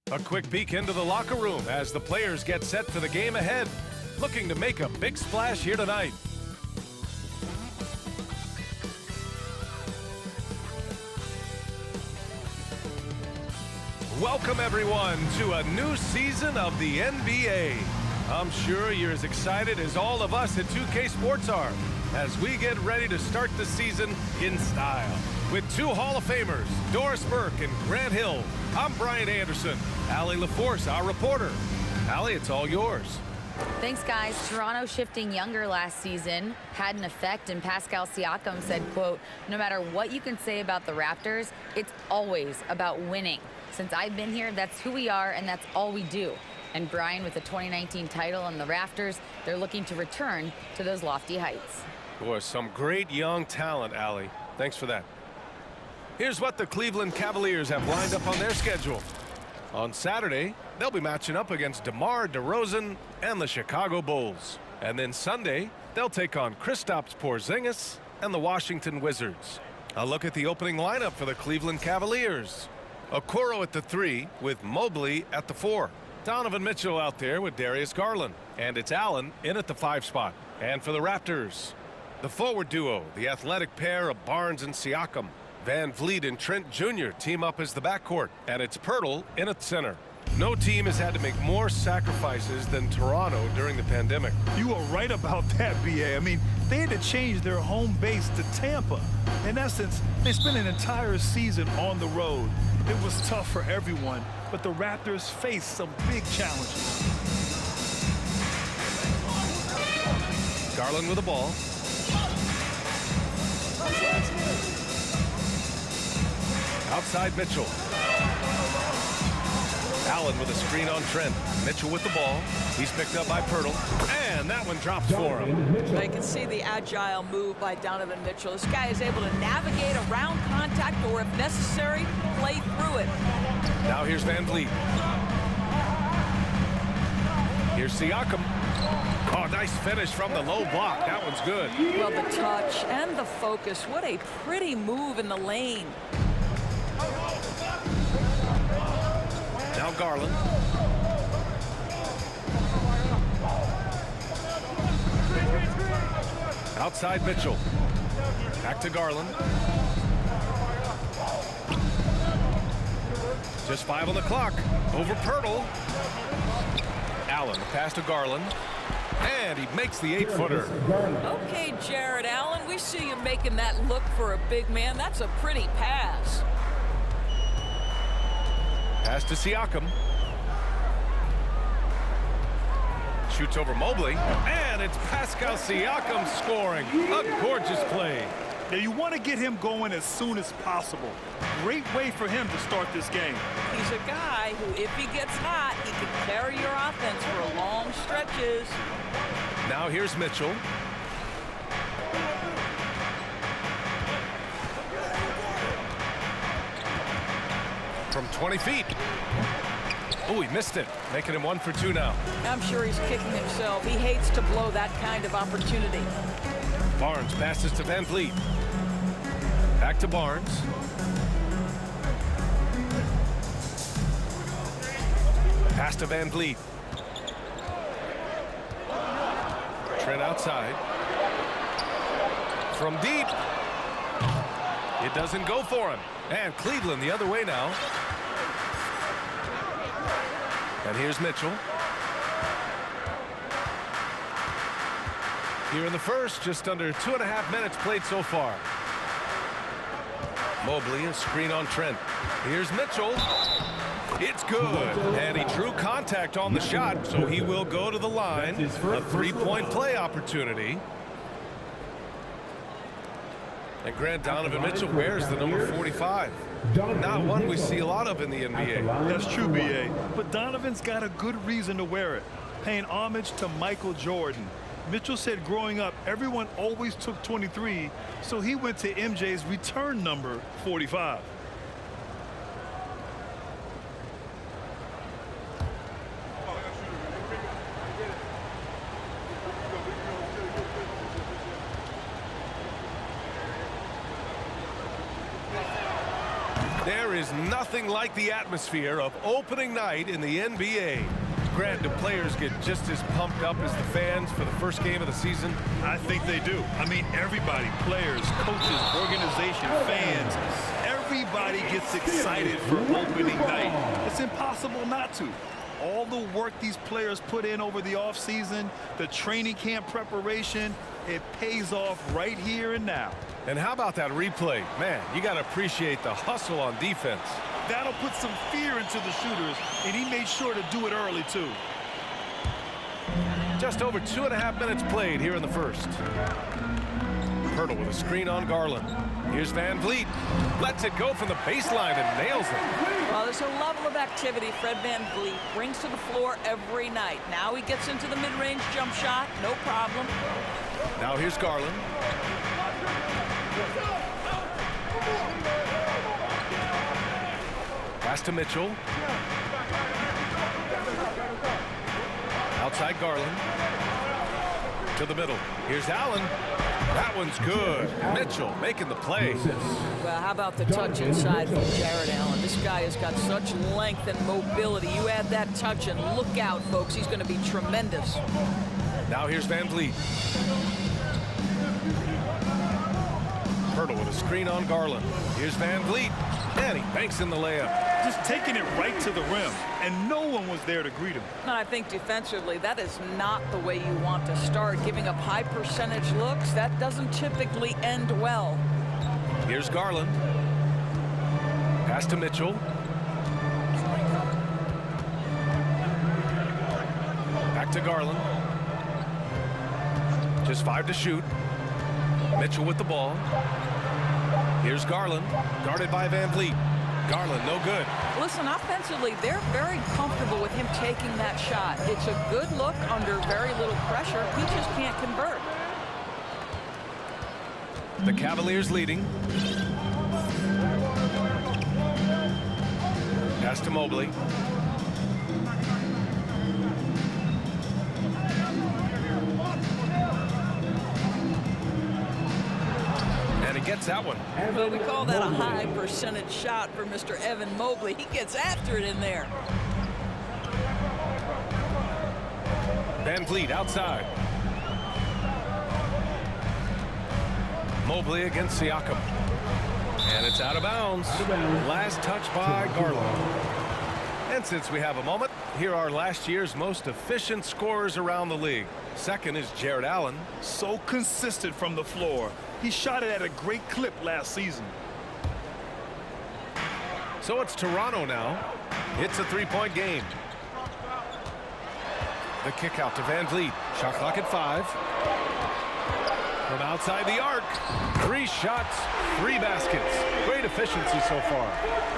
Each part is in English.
A quick peek into the locker room as the players get set for the game ahead, looking to make a big splash here tonight. Welcome everyone to a new season of the NBA. I'm sure you're as excited as all of us at 2K Sports are as we get ready to start the season in style. With two Hall of Famers, Doris Burke and Grant Hill, I'm Brian Anderson. Allie LaForce, our reporter. Allie, it's all yours. Thanks, guys. Toronto shifting younger last season had an effect, and Pascal Siakam said, quote, "No matter what you can say about the Raptors, it's always about winning. Since I've been here, that's who we are, and that's all we do." And Brian, with the 2019 title and the Raptors, they're looking to return to those lofty heights. Boy, some great young talent, Allie. Thanks for that. Here's what the Cleveland Cavaliers have lined up on their schedule. On Saturday, they'll be matching up against DeMar DeRozan and the Chicago Bulls. And then Sunday, they'll take on Kristaps Porzingis and the Washington Wizards. A look at the opening lineup for the Cleveland Cavaliers. Okoro at the 3 with Mobley at the 4. Donovan Mitchell out there with Darius Garland. And it's Allen in at the 5 spot. And for the Raptors, the forward duo, the athletic pair of Barnes and Siakam. Van Vliet and Trent Jr. team up as the backcourt. And it's Pirtle in at center. No team has had to make more sacrifices than Toronto during the pandemic. You are right about that, B.A. I mean, they had to change their home base to Tampa. In essence, they spent an entire season on the road. It was tough for everyone, but the Raptors faced some big challenges. Garland with the ball. Outside Mitchell. Allen with a screen on Trent. Mitchell with the ball. He's picked up by Pirtle. And that one drops for him. I can see the agile move by Donovan Mitchell. This guy is able to navigate around contact or, if necessary, play through it. Now here's Van Vliet. Here's Siakam. Oh, nice finish from the low block. That one's good. Well, the touch and the focus. What a pretty move in the lane. Now Garland. Outside Mitchell. Back to Garland. Just 5 on the clock. Over Pirtle. Allen, pass to Garland. And he makes the 8-footer. Okay, Jared Allen, we see you making that look for a big man. That's a pretty pass. Pass to Siakam. Shoots over Mobley. And it's Pascal Siakam scoring. A gorgeous play. Now, you want to get him going as soon as possible. Great way for him to start this game. He's a guy who, if he gets hot, he can carry your offense for long stretches. Now here's Mitchell. From 20 feet. Oh, he missed it. Making him 1 for 2 now. I'm sure he's kicking himself. He hates to blow that kind of opportunity. Barnes passes to Van Vliet. Back to Barnes. Pass to Van Vliet. Trent outside. From deep. It doesn't go for him. And Cleveland the other way now. And here's Mitchell. Here in the first, just under 2.5 minutes played so far. Mobley, a screen on Trent. Here's Mitchell. It's good. And he drew contact on the shot, so he will go to the line. A 3-point play opportunity. And Grant, Donovan Mitchell wears the number 45. Not one we see a lot of in the NBA. That's true, B.A. But Donovan's got a good reason to wear it, paying homage to Michael Jordan. Mitchell said growing up, everyone always took 23, so he went to MJ's return number 45. There is nothing like the atmosphere of opening night in the NBA. Grant, do players get just as pumped up as the fans for the first game of the season? I think they do. I mean, everybody, players, coaches, organization, fans, everybody gets excited for opening night. It's impossible not to. All the work these players put in over the offseason, the training camp preparation, it pays off right here and now. And how about that replay? Man, you got to appreciate the hustle on defense. That'll put some fear into the shooters, and he made sure to do it early, too. Just over 2.5 minutes played here in the first. Hurdle with a screen on Garland. Here's Van Vliet. Lets it go from the baseline and nails it. Well, there's a level of activity Fred Van Vliet brings to the floor every night. Now he gets into the mid-range jump shot. No problem. Now here's Garland. Pass to Mitchell. Outside Garland. To the middle. Here's Allen. That one's good. Mitchell making the play. Well, how about the touch inside from Jared Allen? This guy has got such length and mobility. You add that touch and look out, folks. He's going to be tremendous. Now here's Van Vliet. Hurdle with a screen on Garland. Here's Van Vliet. And he banks in the layup. Just taking it right to the rim, and no one was there to greet him. And I think defensively, that is not the way you want to start. Giving up high percentage looks, that doesn't typically end well. Here's Garland. Pass to Mitchell. Back to Garland. Just 5 to shoot. Mitchell with the ball. Here's Garland, guarded by Van Vliet. Garland, no good. Listen, offensively, they're very comfortable with him taking that shot. It's a good look under very little pressure. He just can't convert. The Cavaliers leading. Pass to Mobley. Gets that one. Well, we call that a high percentage shot for Mr. Evan Mobley. He gets after it in there. Van Vliet outside. Mobley against Siakam. And it's out of bounds. Last touch by Garland. And since we have a moment, here are last year's most efficient scorers around the league. Second is Jared Allen. So consistent from the floor. He shot it at a great clip last season. So it's Toronto now. It's a 3-point game. The kick out to Van Vliet. Shot clock at 5. From outside the arc. 3 shots, 3 baskets. Great efficiency so far.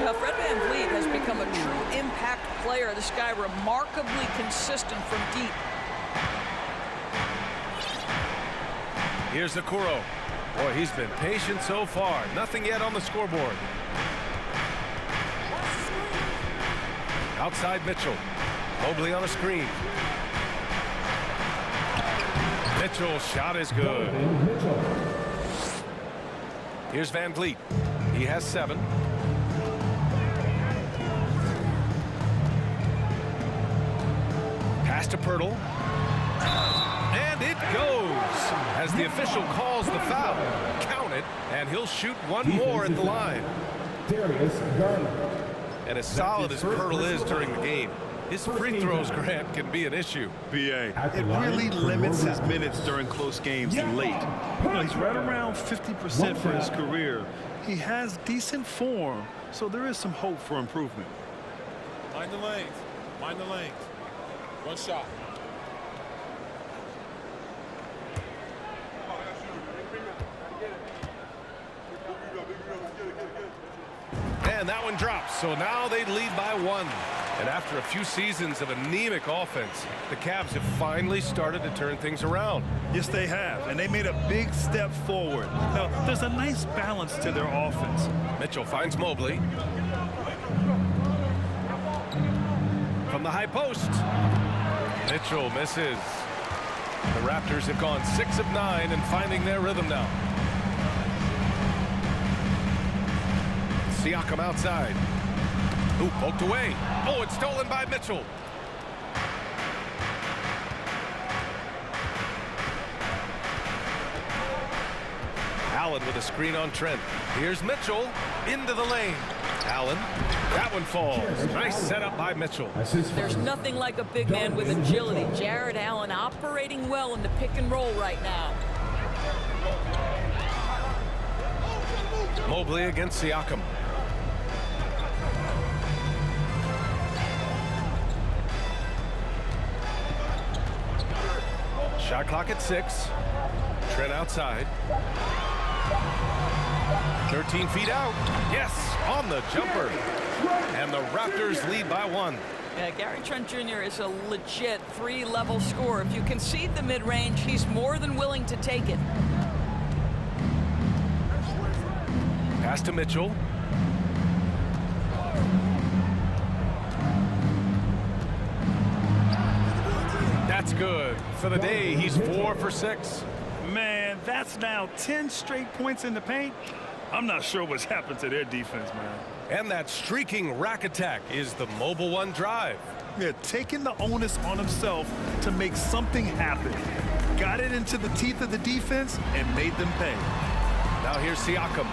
Now, Fred Van Vliet has become a true impact player. This guy remarkably consistent from deep. Here's Okoro. Boy, he's been patient so far. Nothing yet on the scoreboard. Outside Mitchell. Mobley on a screen. Mitchell's shot is good. Here's Van Vliet. He has 7. Pass to Pirtle. And it goes as the official calls the foul. Count it, and he'll shoot one more at the line. And as solid as Pirtle is during the game, his free throws, Grant, can be an issue. BA, it really limits his minutes during close games and late. You know, he's right around 50% for his career. He has decent form, so there is some hope for improvement. Mind the lanes. Mind the lanes. One shot. And that one drops, so now they lead by 1. And after a few seasons of anemic offense, the Cavs have finally started to turn things around. Yes, they have, and they made a big step forward. Now, there's a nice balance to their offense. Mitchell finds Mobley. From the high post. Mitchell misses. The Raptors have gone 6 of 9 and finding their rhythm now. Siakam outside. Ooh, poked away. Oh, it's stolen by Mitchell. Allen with a screen on Trent. Here's Mitchell into the lane. Allen, that one falls. Nice setup by Mitchell. There's nothing like a big man with agility. Jared Allen operating well in the pick and roll right now. Mobley against Siakam. Shot clock at 6. Trent outside. 13 feet out. Yes, on the jumper. And the Raptors lead by 1. Yeah, Gary Trent Jr. is a legit 3-level scorer. If you concede the mid-range, he's more than willing to take it. Pass to Mitchell. That's good. For the day, he's 4 for 6. Man, that's now 10 straight points in the paint. I'm not sure what's happened to their defense, man. And that streaking rack attack is the Mobile One drive. Yeah, taking the onus on himself to make something happen. Got it into the teeth of the defense and made them pay. Now here's Siakam.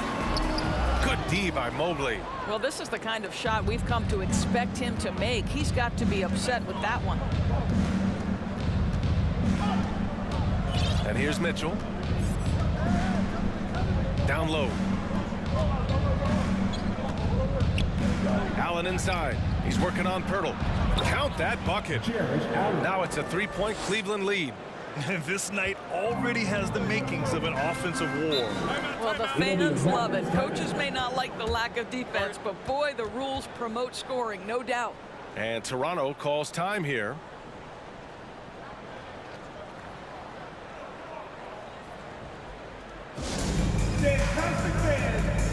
Good D by Mobley. Well, this is the kind of shot we've come to expect him to make. He's got to be upset with that one. And here's Mitchell. Down low. Allen inside. He's working on Pirtle. Count that bucket. Now it's a 3-point Cleveland lead. This night already has the makings of an offensive war. Well, the fans love it. Coaches may not like the lack of defense, but boy, the rules promote scoring, no doubt. And Toronto calls time here.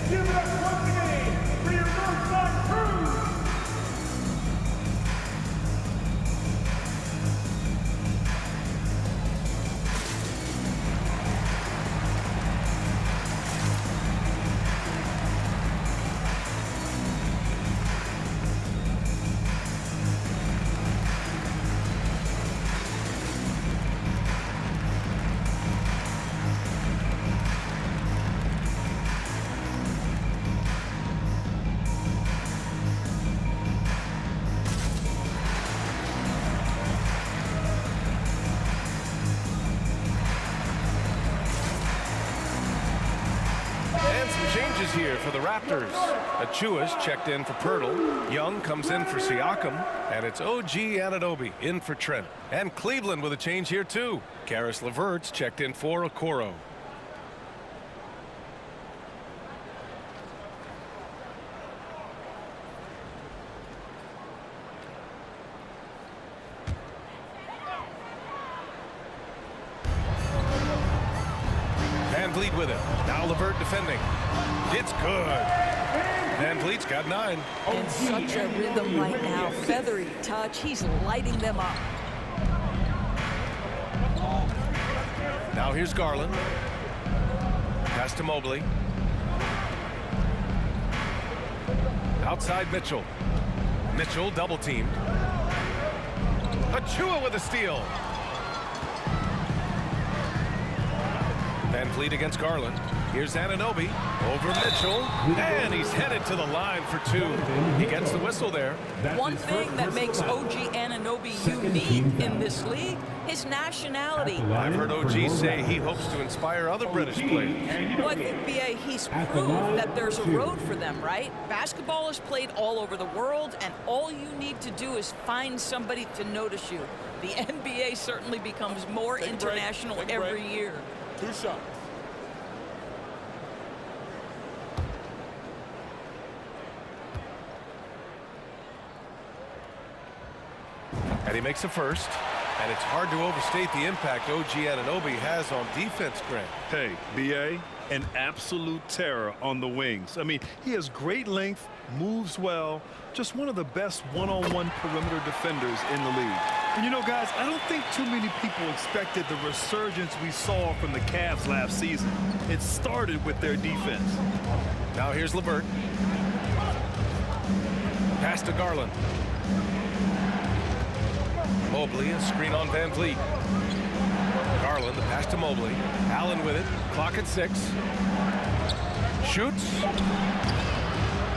Give it up once again for your Northside Crew. Changes here for the Raptors. Achua's checked in for Pirtle. Young comes in for Siakam. And it's OG Anunoby in for Trent. And Cleveland with a change here too. Karis LeVert's checked in for Okoro. VanVleet with it. Now LeVert defending. It's good. VanVleet's got 9. In such a rhythm right now. Feathery touch. He's lighting them up. Now here's Garland. Pass to Mobley. Outside Mitchell. Mitchell double teamed. Achua with a steal. VanVleet against Garland. Here's Anunoby over Mitchell, and he's headed to the line for 2. He gets the whistle there. One thing that makes OG Anunoby unique in this league, his nationality. I've heard OG say he hopes to inspire other British players. Well, I think, BA, he's proved that there's a road for them, right? Basketball is played all over the world, and all you need to do is find somebody to notice you. The NBA certainly becomes more international every year. 2 shots. And he makes a first. And it's hard to overstate the impact OG Anunoby has on defense, Grant. Hey, BA, an absolute terror on the wings. I mean, he has great length, moves well, just one of the best one-on-one perimeter defenders in the league. And you know, guys, I don't think too many people expected the resurgence we saw from the Cavs last season. It started with their defense. Now here's LeVert. Pass to Garland. Mobley, a screen on Van Vliet. Garland, the pass to Mobley. Allen with it. Clock at 6. Shoots.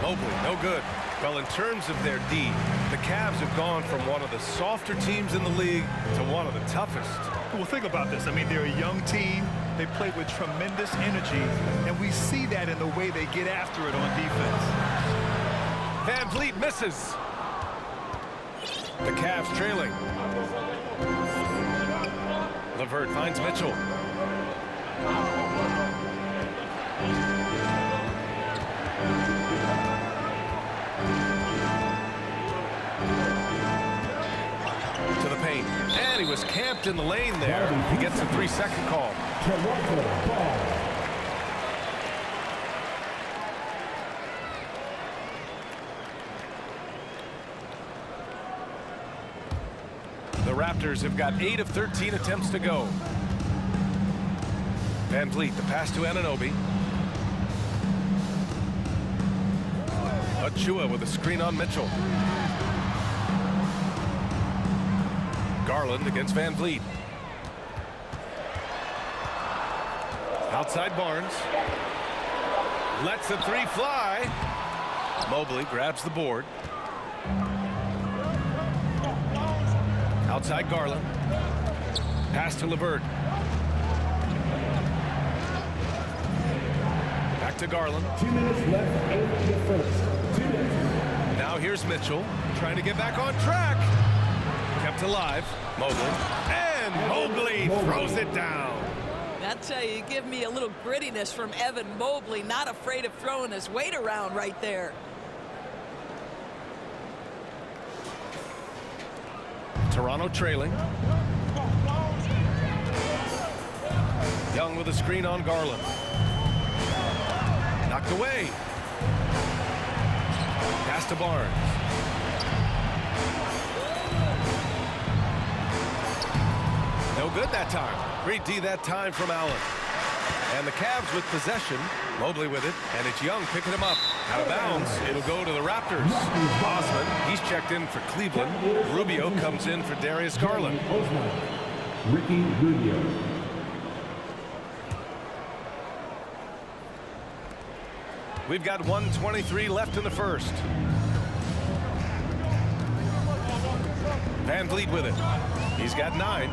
Mobley, no good. Well, in terms of their D, the Cavs have gone from one of the softer teams in the league to one of the toughest. Well, think about this. I mean, they're a young team. They play with tremendous energy, and we see that in the way they get after it on defense. Van Vliet misses. The Cavs trailing. LeVert finds Mitchell. To the paint. And he was camped in the lane there. He gets a 3-second call. The Raptors have got 8 of 13 attempts to go. Van Vliet, the pass to Anunoby. Achua with a screen on Mitchell. Garland against Van Vliet. Outside Barnes. Lets the 3 fly. Mobley grabs the board. Outside Garland. Pass to LeVert. Back to Garland. 2 minutes left in the first. 2 minutes. Now here's Mitchell trying to get back on track. Kept alive. Mobley. And Mobley throws it down. That's how you give me a little grittiness from Evan Mobley. Not afraid of throwing his weight around right there. Toronto trailing. Young with a screen on Garland. Knocked away. Pass to Barnes. No good that time. Great D that time from Allen. And the Cavs with possession. Mobley with it, and it's Young picking him up. Out of bounds, it'll go to the Raptors. Osman, he's checked in for Cleveland. Rubio comes in for Darius Garland. Ricky Rubio. We've got 1:23 left in the first. Van Vliet with it. He's got 9.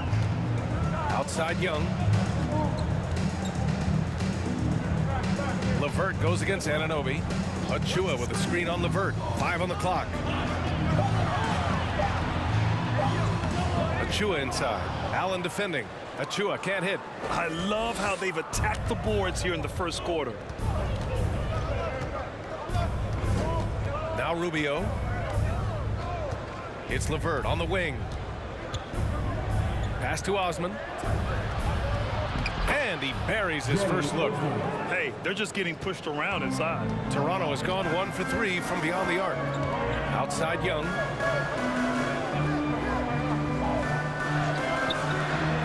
Outside Young. LeVert goes against Anunoby. Achua with a screen on LeVert. 5 on the clock. Achua inside. Allen defending. Achua can't hit. I love how they've attacked the boards here in the first quarter. Now Rubio. It's LeVert on the wing. Pass to Osman. And he buries his first look. Hey, they're just getting pushed around inside. Toronto has gone 1 for 3 from beyond the arc. Outside Young.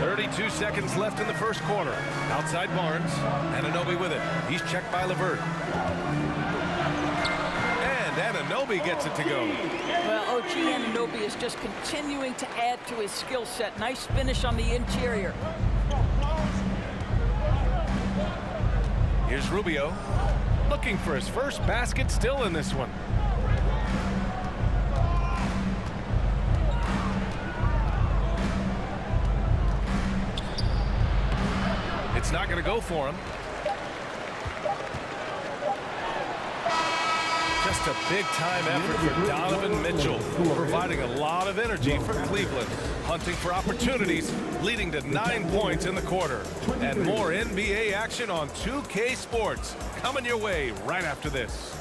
32 seconds left in the first quarter. Outside Barnes. Anunoby with it. He's checked by LeVert. And Anunoby gets it to go. Well, OG Anunoby is just continuing to add to his skill set. Nice finish on the interior. Here's Rubio. Looking for his first basket still in this one. It's not going to go for him. Just a big-time effort for Donovan Mitchell, providing a lot of energy for Cleveland, hunting for opportunities, leading to 9 points in the quarter. And more NBA action on 2K Sports coming your way right after this.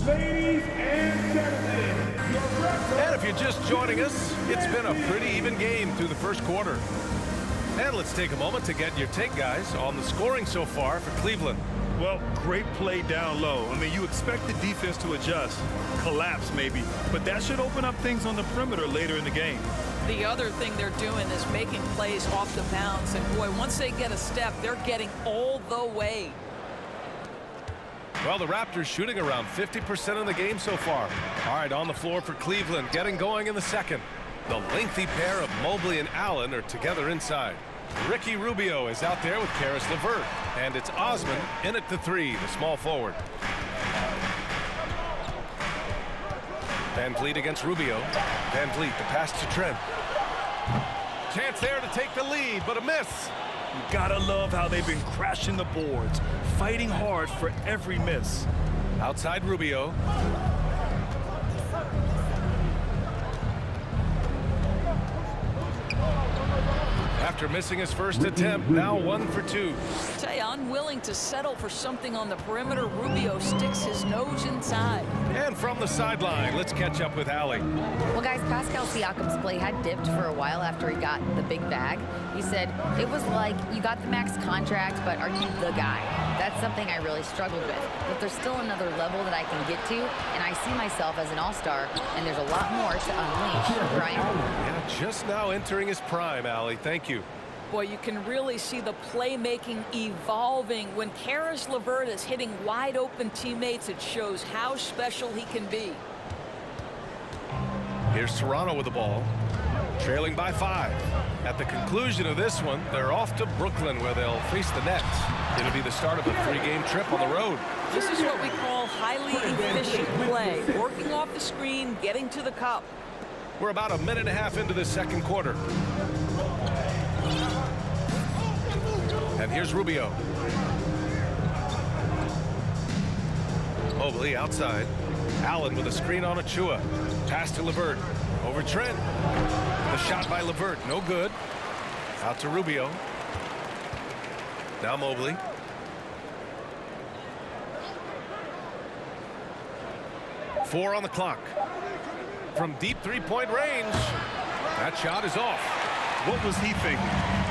Ladies and gentlemen, your And if you're just joining us, it's been a pretty even game through the first quarter. And let's take a moment to get your take, guys, on the scoring so far for Cleveland. Well, great play down low. I mean, you expect the defense to adjust, collapse maybe, but that should open up things on the perimeter later in the game. The other thing they're doing is making plays off the bounce. And, boy, once they get a step, they're getting all the way. Well, the Raptors shooting around 50% in the game so far. All right, on the floor for Cleveland, getting going in the second. The lengthy pair of Mobley and Allen are together inside. Ricky Rubio is out there with Caris LeVert. And it's Osman in at the three, the small forward. Van Vliet against Rubio. Van Vliet, the pass to Trent. Chance there to take the lead, but a miss. You gotta love how they've been crashing the boards, fighting hard for every miss. Outside Rubio. After missing his first attempt, now 1 for 2. I tell you, unwilling to settle for something on the perimeter. Rubio sticks his nose inside. And from the sideline, let's catch up with Allie. Well, guys, Pascal Siakam's play had dipped for a while after he got the big bag. He said, it was like, you got the max contract, but are you the guy? That's something I really struggled with. But there's still another level that I can get to, and I see myself as an all-star, and there's a lot more to unleash. Brian? Yeah, just now entering his prime, Allie. Thank you. Boy, you can really see the playmaking evolving. When Caris LeVert is hitting wide open teammates, it shows how special he can be. Here's Toronto with the ball, trailing by 5. At the conclusion of this one, they're off to Brooklyn where they'll face the Nets. It'll be the start of a 3-game trip on the road. This is what we call highly efficient play. Working off the screen, getting to the cup. We're about a minute and a half into the second quarter. And here's Rubio. Mobley outside. Allen with a screen on Achua. Pass to LeVert. Over Trent. The shot by LeVert. No good. Out to Rubio. Now Mobley. Four on the clock. From deep three-point range. That shot is off. What was he thinking?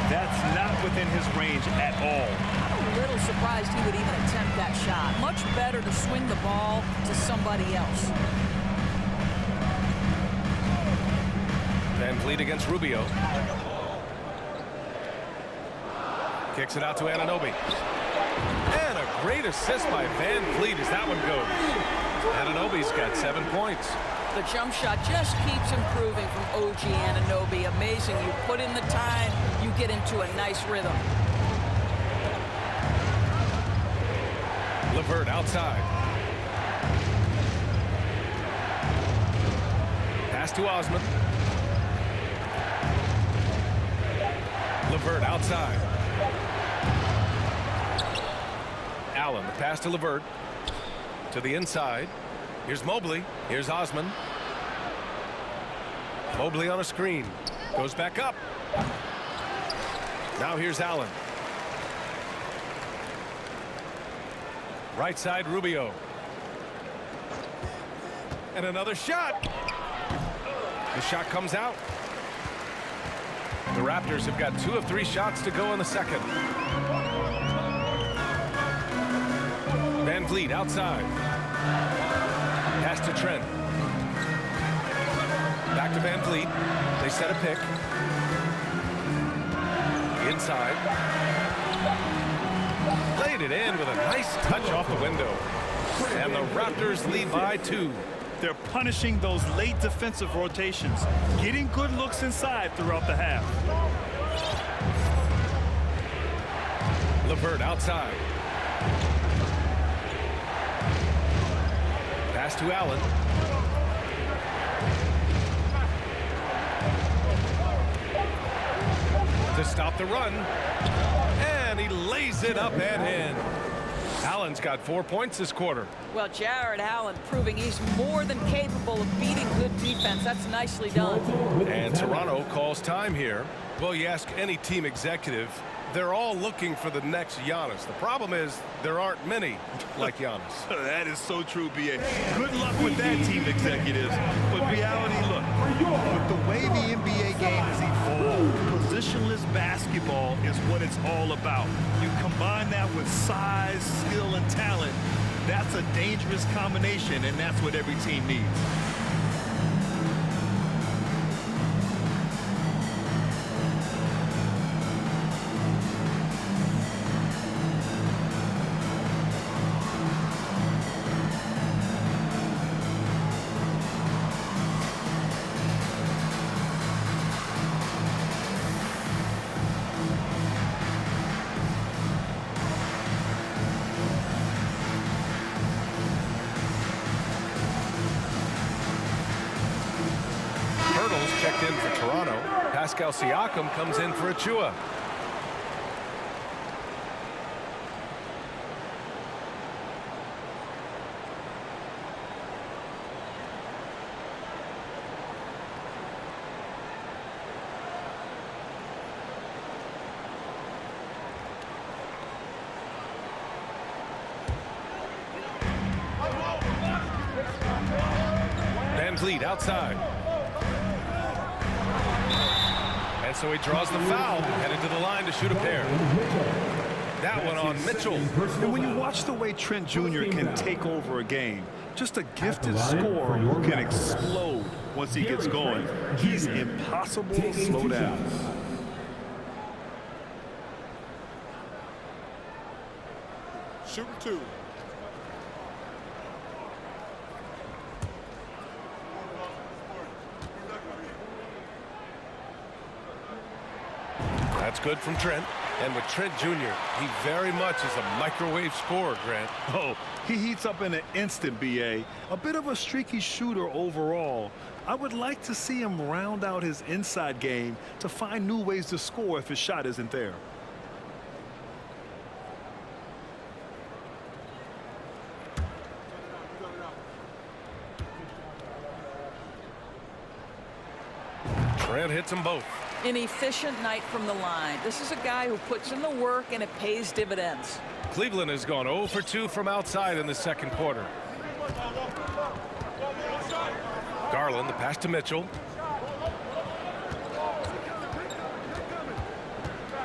That's not within his range at all. I'm a little surprised he would even attempt that shot. Much better to swing the ball to somebody else. Van Vliet against Rubio. Kicks it out to Anunoby. And a great assist by Van Vliet as that one goes. Anunoby's got 7 points. The jump shot just keeps improving from OG Anunoby. Amazing. You put in the time, you get into a nice rhythm. LeVert outside. Pass to Osman. LeVert outside. Allen, the pass to LeVert. To the inside. Here's Mobley. Here's Osman. Mobley on a screen. Goes back up. Now here's Allen. Right side, Rubio. And another shot. The shot comes out. The Raptors have got 2 of 3 shots to go in the second. Van Vliet outside. Pass to Trent. Back to Van Vliet. They set a pick. Inside. Laid it in with a nice touch off the window. And the Raptors lead by 2. They're punishing those late defensive rotations, getting good looks inside throughout the half. LeVert outside. Pass to Allen. To stop the run. And he lays it up and in. Allen's got 4 points this quarter. Well, Jared Allen proving he's more than capable of beating good defense. That's nicely done. And Toronto calls time here. Well, you ask any team executive, they're all looking for the next Giannis. The problem is there aren't many like Giannis. That is so true, B.A. Good luck with that, team executives. But reality, look, with the way the NBA game has evolved, positionless basketball is what it's all about. You combine that with size, skill, and talent. That's a dangerous combination, and that's what every team needs. Checked in for Toronto. Pascal Siakam comes in for Achua. Van Vliet outside. And so he draws the foul, headed to the line to shoot a pair. That one on Mitchell. And when you watch the way Trent Jr. can take over a game, just a gifted scorer who can explode once he gets going. He's impossible to slow down. Shooting 2. That's good from Trent. And with Trent Jr., he very much is a microwave scorer, Grant. Oh, he heats up in an instant, B.A. A bit of a streaky shooter overall. I would like to see him round out his inside game to find new ways to score if his shot isn't there. Trent hits them both. An efficient night from the line. This is a guy who puts in the work and it pays dividends. Cleveland has gone 0 for 2 from outside in the second quarter. Garland, the pass to Mitchell.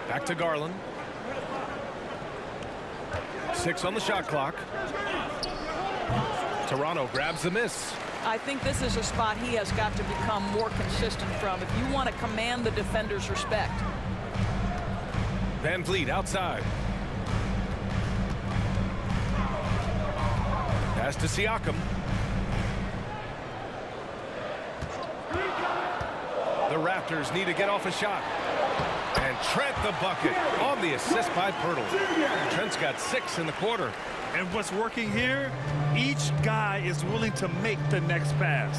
Back to Garland. 6 on the shot clock. Toronto grabs the miss. I think this is a spot he has got to become more consistent from if you want to command the defender's respect. Van Vliet outside. Pass to Siakam. The Raptors need to get off a shot. And Trent the bucket on the assist by Pirtle. Trent's got 6 in the quarter. And what's working here? Each guy is willing to make the next pass.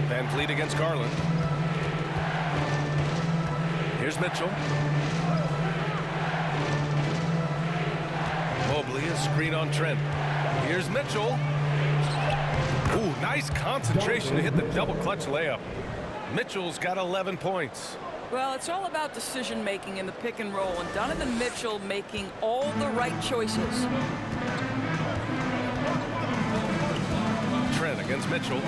Van Vliet against Garland. Here's Mitchell. Mobley, a screen on Trent. Here's Mitchell. Ooh, nice concentration to hit the double clutch layup. Mitchell's got 11 points. Well, it's all about decision making in the pick and roll, and Donovan Mitchell making all the right choices. Trent against Mitchell.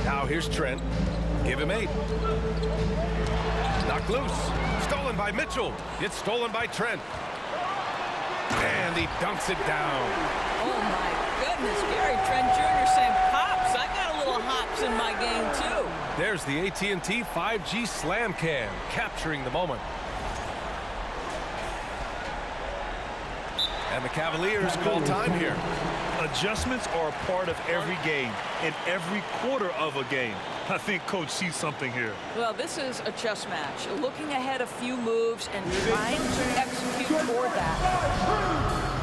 Now here's Trent. Give him 8. Knocked loose. Stolen by Mitchell. It's stolen by Trent. And he dunks it down. Oh my goodness, Gary Trent Jr. saying, "Pops, I got a little hops in my game too." There's the AT&T 5G Slam Cam, capturing the moment. And the Cavaliers call time here. Adjustments are a part of every game, and every quarter of a game. I think Coach sees something here. Well, this is a chess match. Looking ahead a few moves and trying to execute toward that.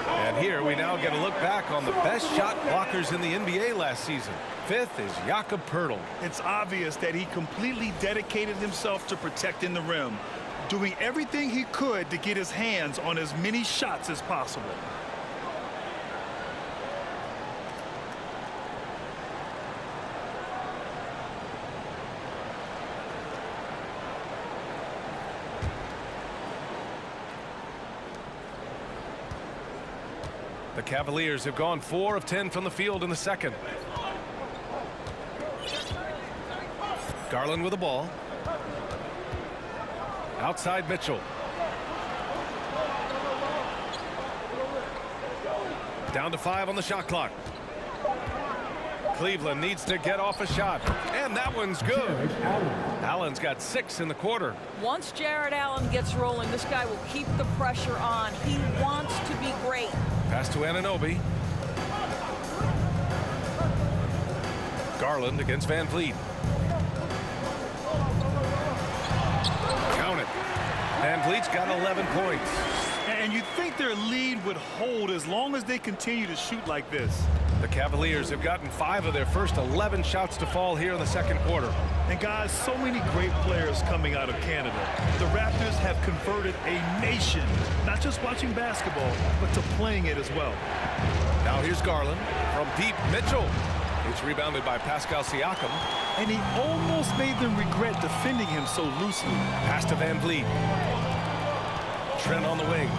And here we now get a look back on the best shot blockers in the NBA last season. 5th is Jakob Poeltl. It's obvious that he completely dedicated himself to protecting the rim, doing everything he could to get his hands on as many shots as possible. The Cavaliers have gone 4 of 10 from the field in the second. Garland with the ball. Outside Mitchell. Down to 5 on the shot clock. Cleveland needs to get off a shot, and that one's good. Allen's got 6 in the quarter. Once Jared Allen gets rolling, this guy will keep the pressure on. He wants to be great. Pass to Anunoby. Garland against Van Vliet. Count it. Van Vliet's got 11 points. And you'd think their lead would hold as long as they continue to shoot like this. The Cavaliers have gotten 5 of their first 11 shots to fall here in the second quarter. And guys, so many great players coming out of Canada. The Raptors have converted a nation, not just watching basketball, but to playing it as well. Now here's Garland from deep. Mitchell. It's rebounded by Pascal Siakam. And he almost made them regret defending him so loosely. Pass to Van Vliet. Trent on the wing.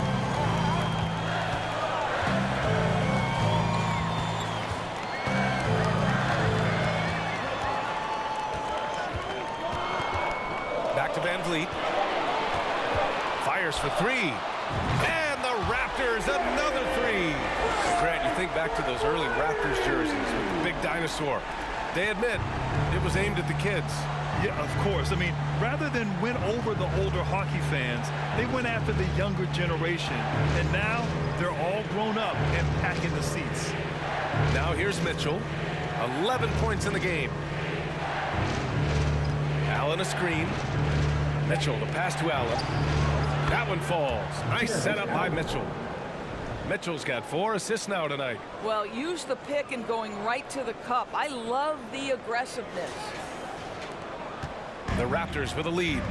Back to Van Vliet. Fires for 3. And the Raptors, another 3. Grant, you think back to those early Raptors jerseys with the big dinosaur. They admit it was aimed at the kids. Yeah, of course. I mean, rather than win over the older hockey fans, they went after the younger generation. And now they're all grown up and packing the seats. Now here's Mitchell. 11 points in the game. Allen a screen. Mitchell, the pass to Allen. That one falls. Nice setup by Mitchell. Mitchell's got 4 assists now tonight. Well, use the pick and going right to the cup. I love the aggressiveness. The Raptors with a lead.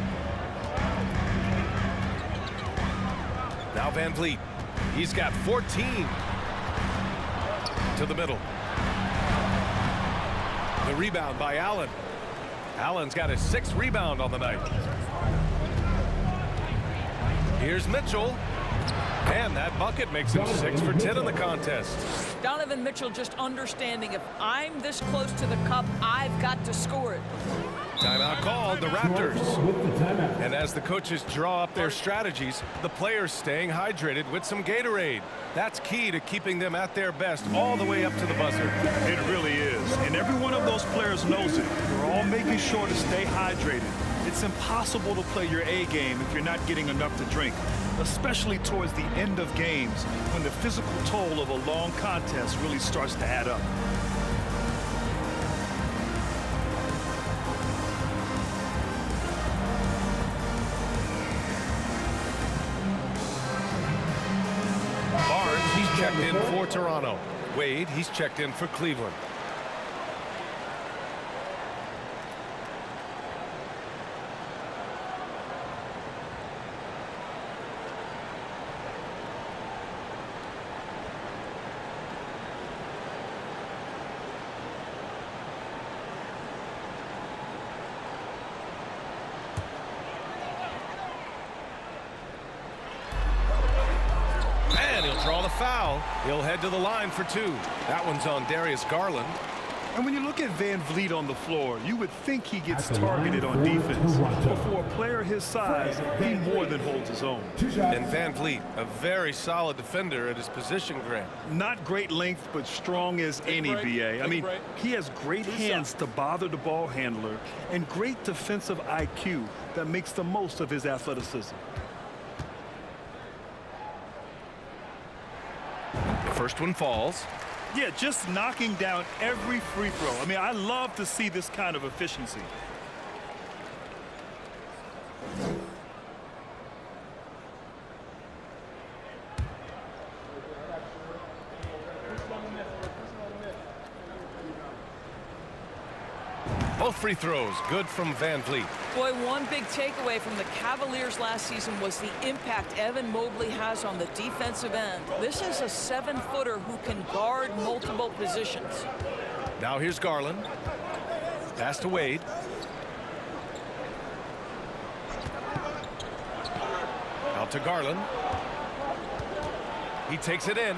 Now Van Vliet. He's got 14. To the middle. The rebound by Allen. Allen's got his 6th rebound on the night. Here's Mitchell. And that bucket makes him 6 for 10 in the contest. Donovan Mitchell just understanding if I'm this close to the cup, I've got to score it. Timeout called, the Raptors. And as the coaches draw up their strategies, the players staying hydrated with some Gatorade. That's key to keeping them at their best all the way up to the buzzer. It really is. And every one of those players knows it. We're all making sure to stay hydrated. It's impossible to play your A game if you're not getting enough to drink, especially towards the end of games when the physical toll of a long contest really starts to add up. Barnes, he's checked in for Toronto. Wade, he's checked in for Cleveland. Draw the foul. He'll head to the line for 2. That one's on Darius Garland. And when you look at Van Vliet on the floor, you would think he gets targeted on defense. But for a player his size, he more than holds his own. And Van Vliet, a very solid defender at his position, Grant. Not great length, but strong as any, BA. I mean, he has great hands to bother the ball handler and great defensive IQ that makes the most of his athleticism. First one falls. Yeah, just knocking down every free throw. I mean, I love to see this kind of efficiency. Both free throws good from Van Vliet. Boy, one big takeaway from the Cavaliers last season was the impact Evan Mobley has on the defensive end. This is a 7-footer who can guard multiple positions. Now here's Garland. Pass to Wade. Out to Garland. He takes it in.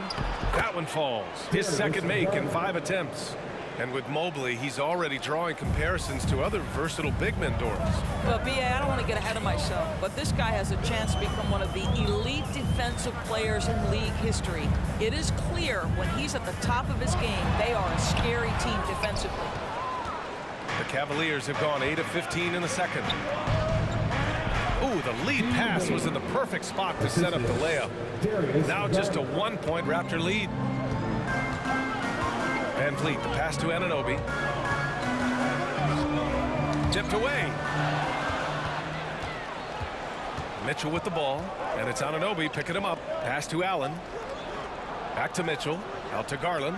That one falls. His second make in 5 attempts. And with Mobley, he's already drawing comparisons to other versatile big men, Doris. Well, B.A., I don't want to get ahead of myself, but this guy has a chance to become one of the elite defensive players in league history. It is clear when he's at the top of his game, they are a scary team defensively. The Cavaliers have gone 8 of 15 in the second. Ooh, the lead pass was in the perfect spot to set up the layup. Now just a 1-point Raptor lead. Van Vliet, the pass to Anunoby. Tipped away. Mitchell with the ball, and it's Anunoby picking him up. Pass to Allen. Back to Mitchell. Out to Garland.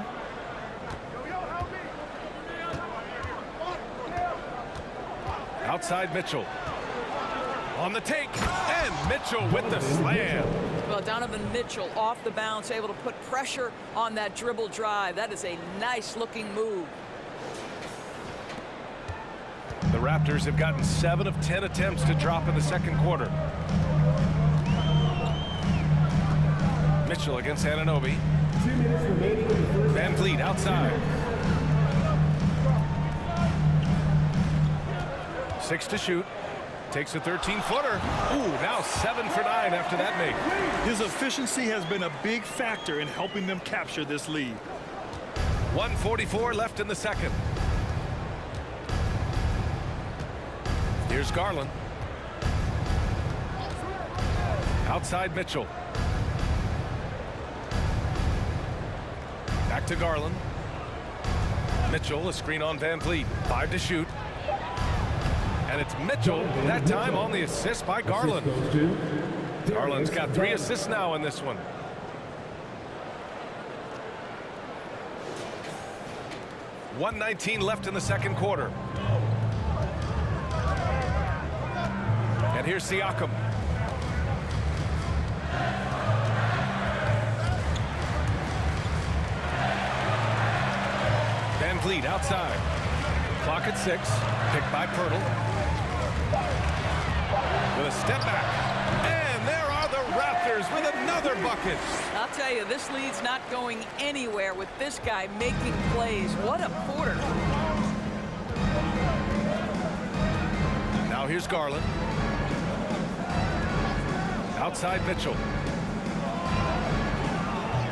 Outside Mitchell. On the take, and Mitchell with the slam. Well, Donovan Mitchell off the bounce, able to put pressure on that dribble drive. That is a nice-looking move. The Raptors have gotten 7 of 10 attempts to drop in the second quarter. Mitchell against Anunoby. Van Vliet outside. 6 to shoot. Takes a 13-footer. Ooh, now 7 for 9 after that make. His efficiency has been a big factor in helping them capture this lead. 1:44 left in the second. Here's Garland. Outside Mitchell. Back to Garland. Mitchell, a screen on Van Vliet. 5 to shoot. And it's Mitchell, that time on the assist by Garland. Garland's got 3 assists now in this one. .119 left in the second quarter. And here's Siakam. Van Vliet outside. Clock at 6. Picked by Pirtle. With a step back. And there are the Raptors with another bucket. I'll tell you, this lead's not going anywhere with this guy making plays. What a quarter. Now here's Garland. Outside Mitchell.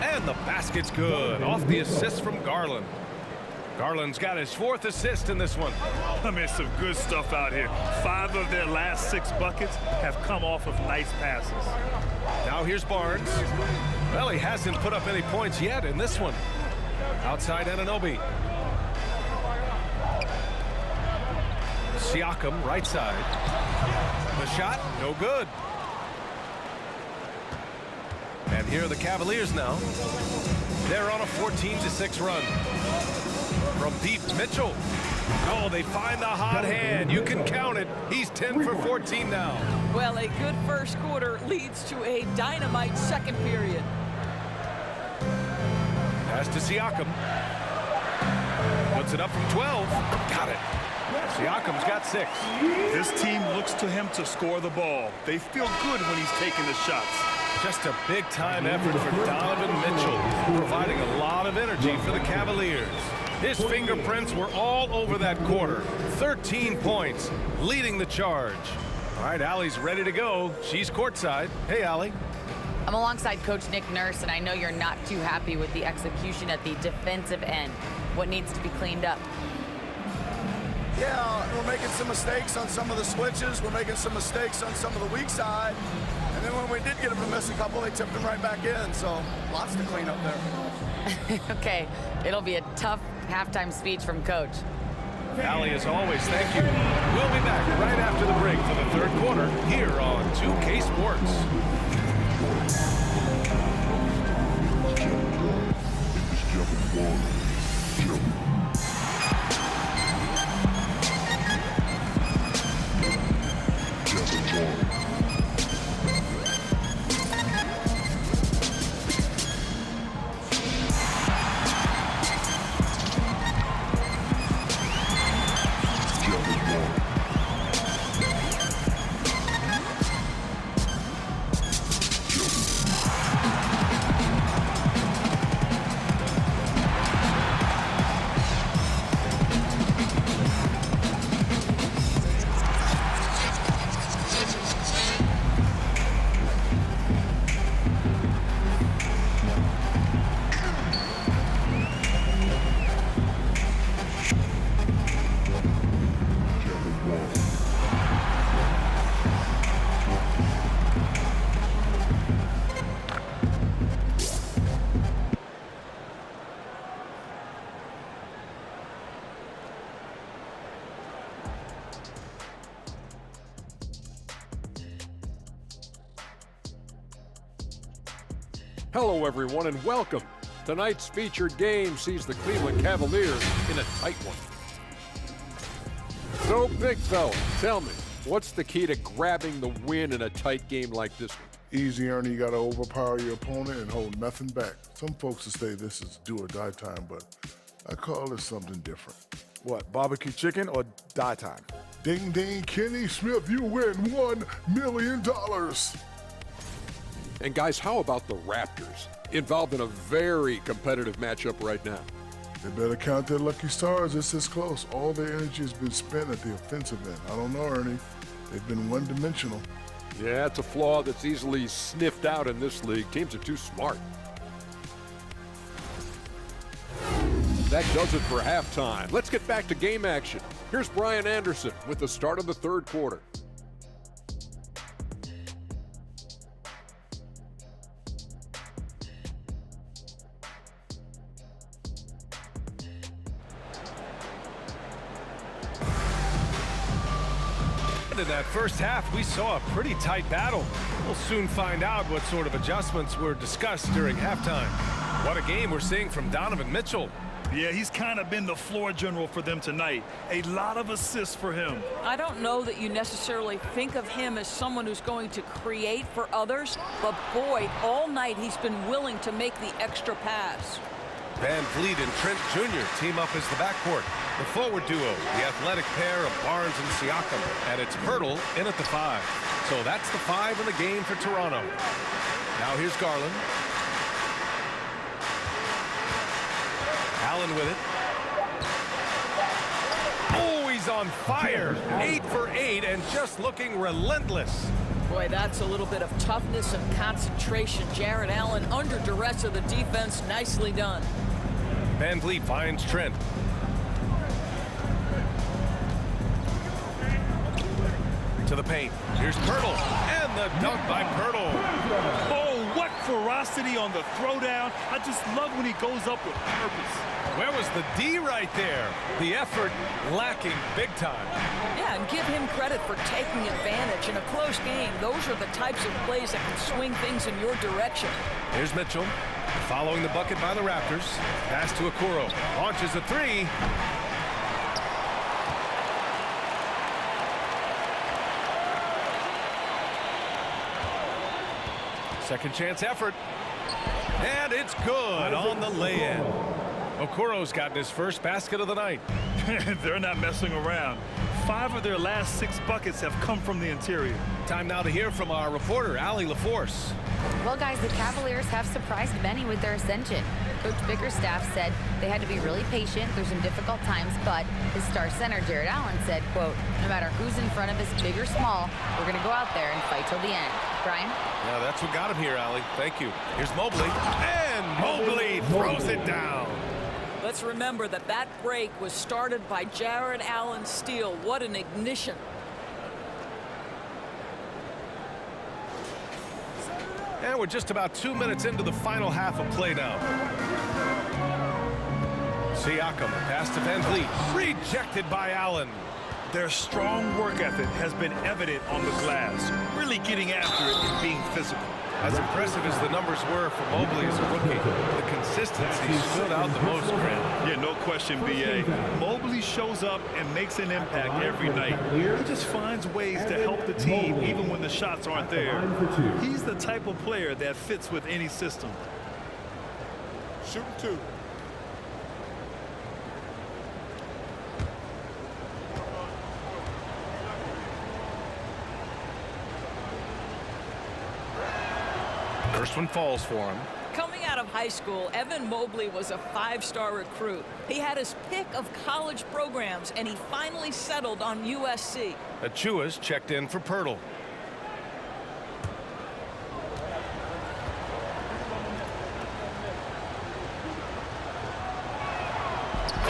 And the basket's good. Off the assist from Garland. Garland's got his 4th assist in this one. I mean, some good stuff out here. 5 of their last 6 buckets have come off of nice passes. Now here's Barnes. Well, he hasn't put up any points yet in this one. Outside Anunoby. Siakam, right side. The shot, no good. And here are the Cavaliers now. They're on a 14-6 run. From deep, Mitchell. Oh, they find the hot hand. You can count it. He's 10 for 14 now. Well, a good first quarter leads to a dynamite second period. Pass to Siakam. Puts it up from 12. Got it. Siakam's got 6. This team looks to him to score the ball. They feel good when he's taking the shots. Just a big-time effort for Donovan Mitchell, providing a lot of energy for the Cavaliers. His fingerprints were all over that quarter. 13 points, leading the charge. All right, Allie's ready to go. She's courtside. Hey, Allie. I'm alongside Coach Nick Nurse, and I know you're not too happy with the execution at the defensive end. What needs to be cleaned up? Yeah, we're making some mistakes on some of the switches. We're making some mistakes on some of the weak side. And then when we did get them to miss a couple, they tipped them right back in. So lots to clean up there. Okay, it'll be a tough halftime speech from Coach. Allie, as always, thank you. We'll be back right after the break for the third quarter here on 2K Sports. Hello, everyone, and welcome. Tonight's featured game sees the Cleveland Cavaliers in a tight one. So, big fella, tell me, what's the key to grabbing the win in a tight game like this one? Easy, Ernie. You got to overpower your opponent and hold nothing back. Some folks will say this is do or die time, but I call this something different. What, barbecue chicken or die time? Ding, ding, Kenny Smith, you win $1 million. And guys, how about the Raptors? Involved in a very competitive matchup right now. They better count their lucky stars. It's this close. All their energy has been spent at the offensive end. I don't know, Ernie. They've been one-dimensional. Yeah, it's a flaw that's easily sniffed out in this league. Teams are too smart. That does it for halftime. Let's get back to game action. Here's Brian Anderson with the start of the third quarter. In that first half, we saw a pretty tight battle. We'll soon find out what sort of adjustments were discussed during halftime. What a game we're seeing from Donovan Mitchell. Yeah, he's kind of been the floor general for them tonight. A lot of assists for him. I don't know that you necessarily think of him as someone who's going to create for others, but boy, all night he's been willing to make the extra pass. Van Vliet and Trent Jr. team up as the backcourt. The forward duo, the athletic pair of Barnes and Siakam. And it's Pirtle in at the 5. So that's the 5 in the game for Toronto. Now here's Garland. Allen with it. Oh, he's on fire. 8 for 8 and just looking relentless. Boy, that's a little bit of toughness and concentration. Jarrett Allen under duress of the defense. Nicely done. Van Vliet finds Trent. To the paint. Here's Pirtle. And the dunk by Pirtle. Oh, what ferocity on the throwdown. I just love when he goes up with purpose. Where was the D right there? The effort lacking big time. Yeah, and give him credit for taking advantage. In a close game, those are the types of plays that can swing things in your direction. Here's Mitchell. Following the bucket by the Raptors. Pass to Okoro. Launches a 3. Second chance effort. And it's good on the lay-in. Okoro's gotten his first basket of the night. They're not messing around. 5 of their last 6 buckets have come from the interior. Time now to hear from our reporter, Allie LaForce. Well, guys, the Cavaliers have surprised many with their ascension. Coach Bickerstaff said they had to be really patient through some difficult times, but his star center, Jarrett Allen, said, quote, no matter who's in front of us, big or small, we're going to go out there and fight till the end. Brian? Yeah, that's what got him here, Allie. Thank you. Here's Mobley. And Mobley throws it down. Let's remember that that break was started by Jarrett Allen's steal. What an ignition. And we're just about 2 minutes into the final half of play now. Siakam, pass to Van Vliet. Rejected by Allen. Their strong work ethic has been evident on the glass, really getting after it and being physical. As impressive as the numbers were for Mobley as a rookie, the consistency stood out the most, Grant. Yeah, no question, B.A. Mobley shows up and makes an impact every night. He just finds ways to help the team even when the shots aren't there. He's the type of player that fits with any system. Shooting 2. First one falls for him. Coming out of high school, Evan Mobley was a 5-star recruit. He had his pick of college programs, and he finally settled on USC. Achua's checked in for Pirtle.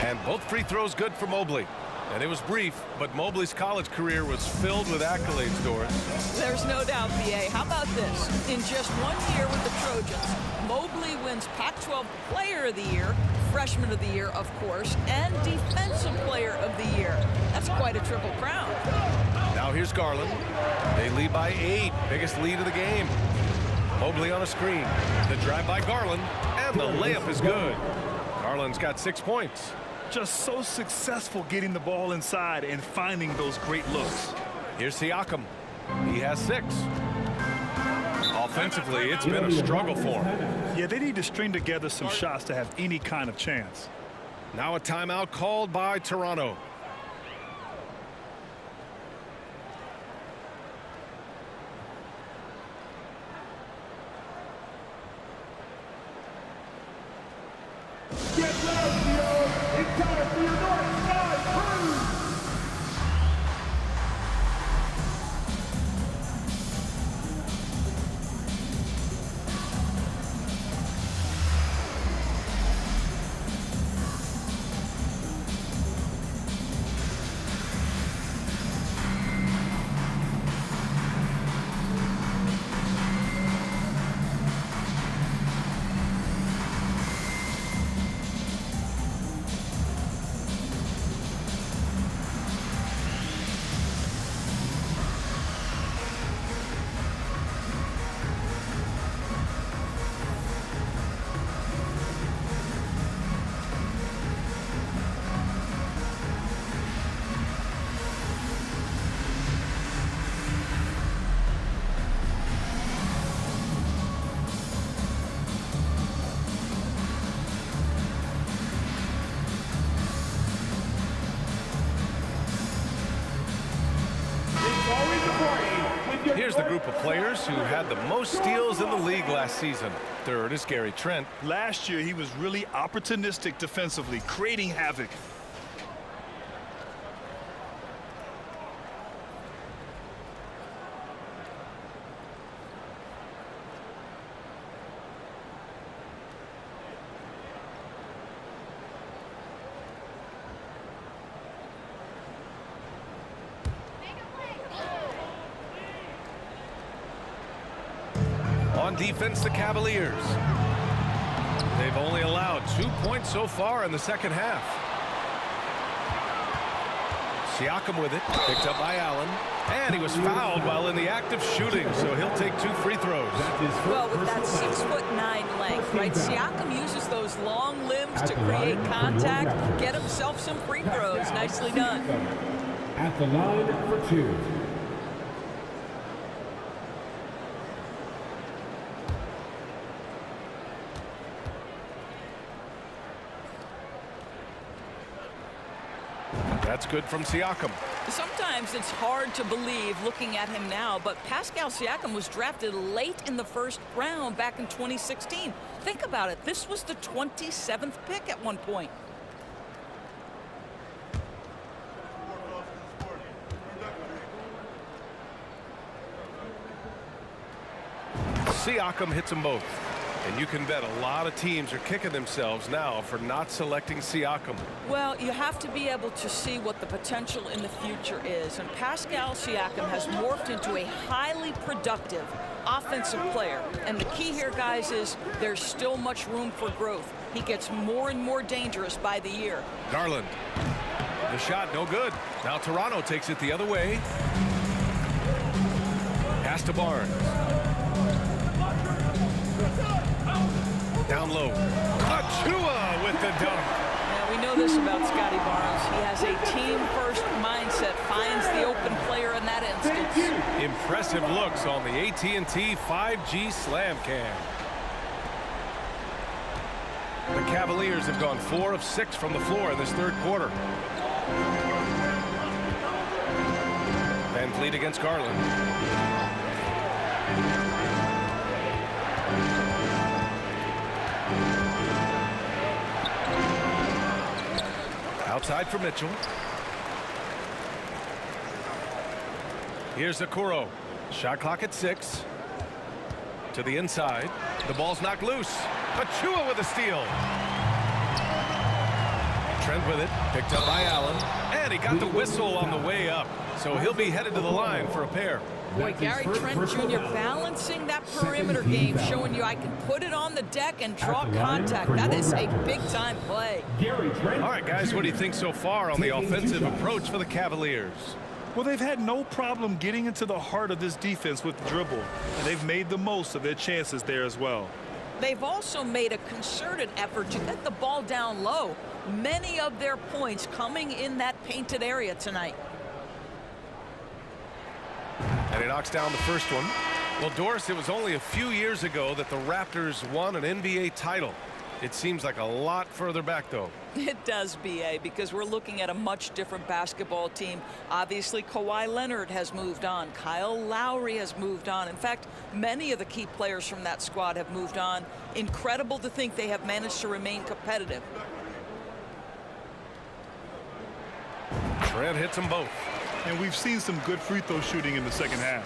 And both free throws good for Mobley. And it was brief, but Mobley's college career was filled with accolades, Doris. There's no doubt, B.A. How about this? In just 1 year with the Trojans, Mobley wins Pac-12 Player of the Year, Freshman of the Year, of course, and Defensive Player of the Year. That's quite a triple crown. Now here's Garland. They lead by 8, biggest lead of the game. Mobley on a screen. The drive by Garland, and the layup is good. Garland's got 6 points. Just so successful getting the ball inside and finding those great looks. Here's Siakam. He has 6. Offensively, it's been a struggle for him. Yeah, they need to string together some shots to have any kind of chance. Now a timeout called by Toronto. Get loud, Theo. It's time for your North Side Crew. Here's the group of players who had the most steals in the league last season. Third is Gary Trent. Last year, he was really opportunistic defensively, creating havoc. On defense, the Cavaliers. They've only allowed 2 points so far in the second half. Siakam with it, picked up by Allen, and he was fouled while in the act of shooting, so he'll take 2 free throws. Well, with that 6'9" length, right? Siakam uses those long limbs to create contact, get himself some free throws. Nicely done. At the line for 2. That's good from Siakam. Sometimes it's hard to believe looking at him now, but Pascal Siakam was drafted late in the first round back in 2016. Think about it. This was the 27th pick at one point. Siakam hits them both. And you can bet a lot of teams are kicking themselves now for not selecting Siakam. Well, you have to be able to see what the potential in the future is. And Pascal Siakam has morphed into a highly productive offensive player. And the key here, guys, is there's still much room for growth. He gets more and more dangerous by the year. Garland. The shot, no good. Now Toronto takes it the other way. Pass to Barnes. Down low. Achua with the dunk. Now, we know this about Scotty Barnes. He has a team-first mindset, finds the open player in that instance. Impressive looks on the AT&T 5G Slam Cam. The Cavaliers have gone 4 of 6 from the floor in this third quarter. Van Vliet against Garland. Outside for Mitchell. Here's Okoro. Shot clock at 6. To the inside. The ball's knocked loose. Achua with a steal. Trent with it. Picked up by Allen. And he got the whistle on the way up. So he'll be headed to the line for a pair. Boy, Gary Trent Jr. balancing that perimeter game, showing you I can put it on the deck and draw contact. That is a big-time play. All right, guys, what do you think so far on the offensive approach for the Cavaliers? Well, they've had no problem getting into the heart of this defense with the dribble, and they've made the most of their chances there as well. They've also made a concerted effort to get the ball down low. Many of their points coming in that painted area tonight. And he knocks down the first one. Well, Doris, it was only a few years ago that the Raptors won an NBA title. It seems like a lot further back, though. It does, B.A., because we're looking at a much different basketball team. Obviously, Kawhi Leonard has moved on. Kyle Lowry has moved on. In fact, many of the key players from that squad have moved on. Incredible to think they have managed to remain competitive. Trent hits them both. And we've seen some good free throw shooting in the second half.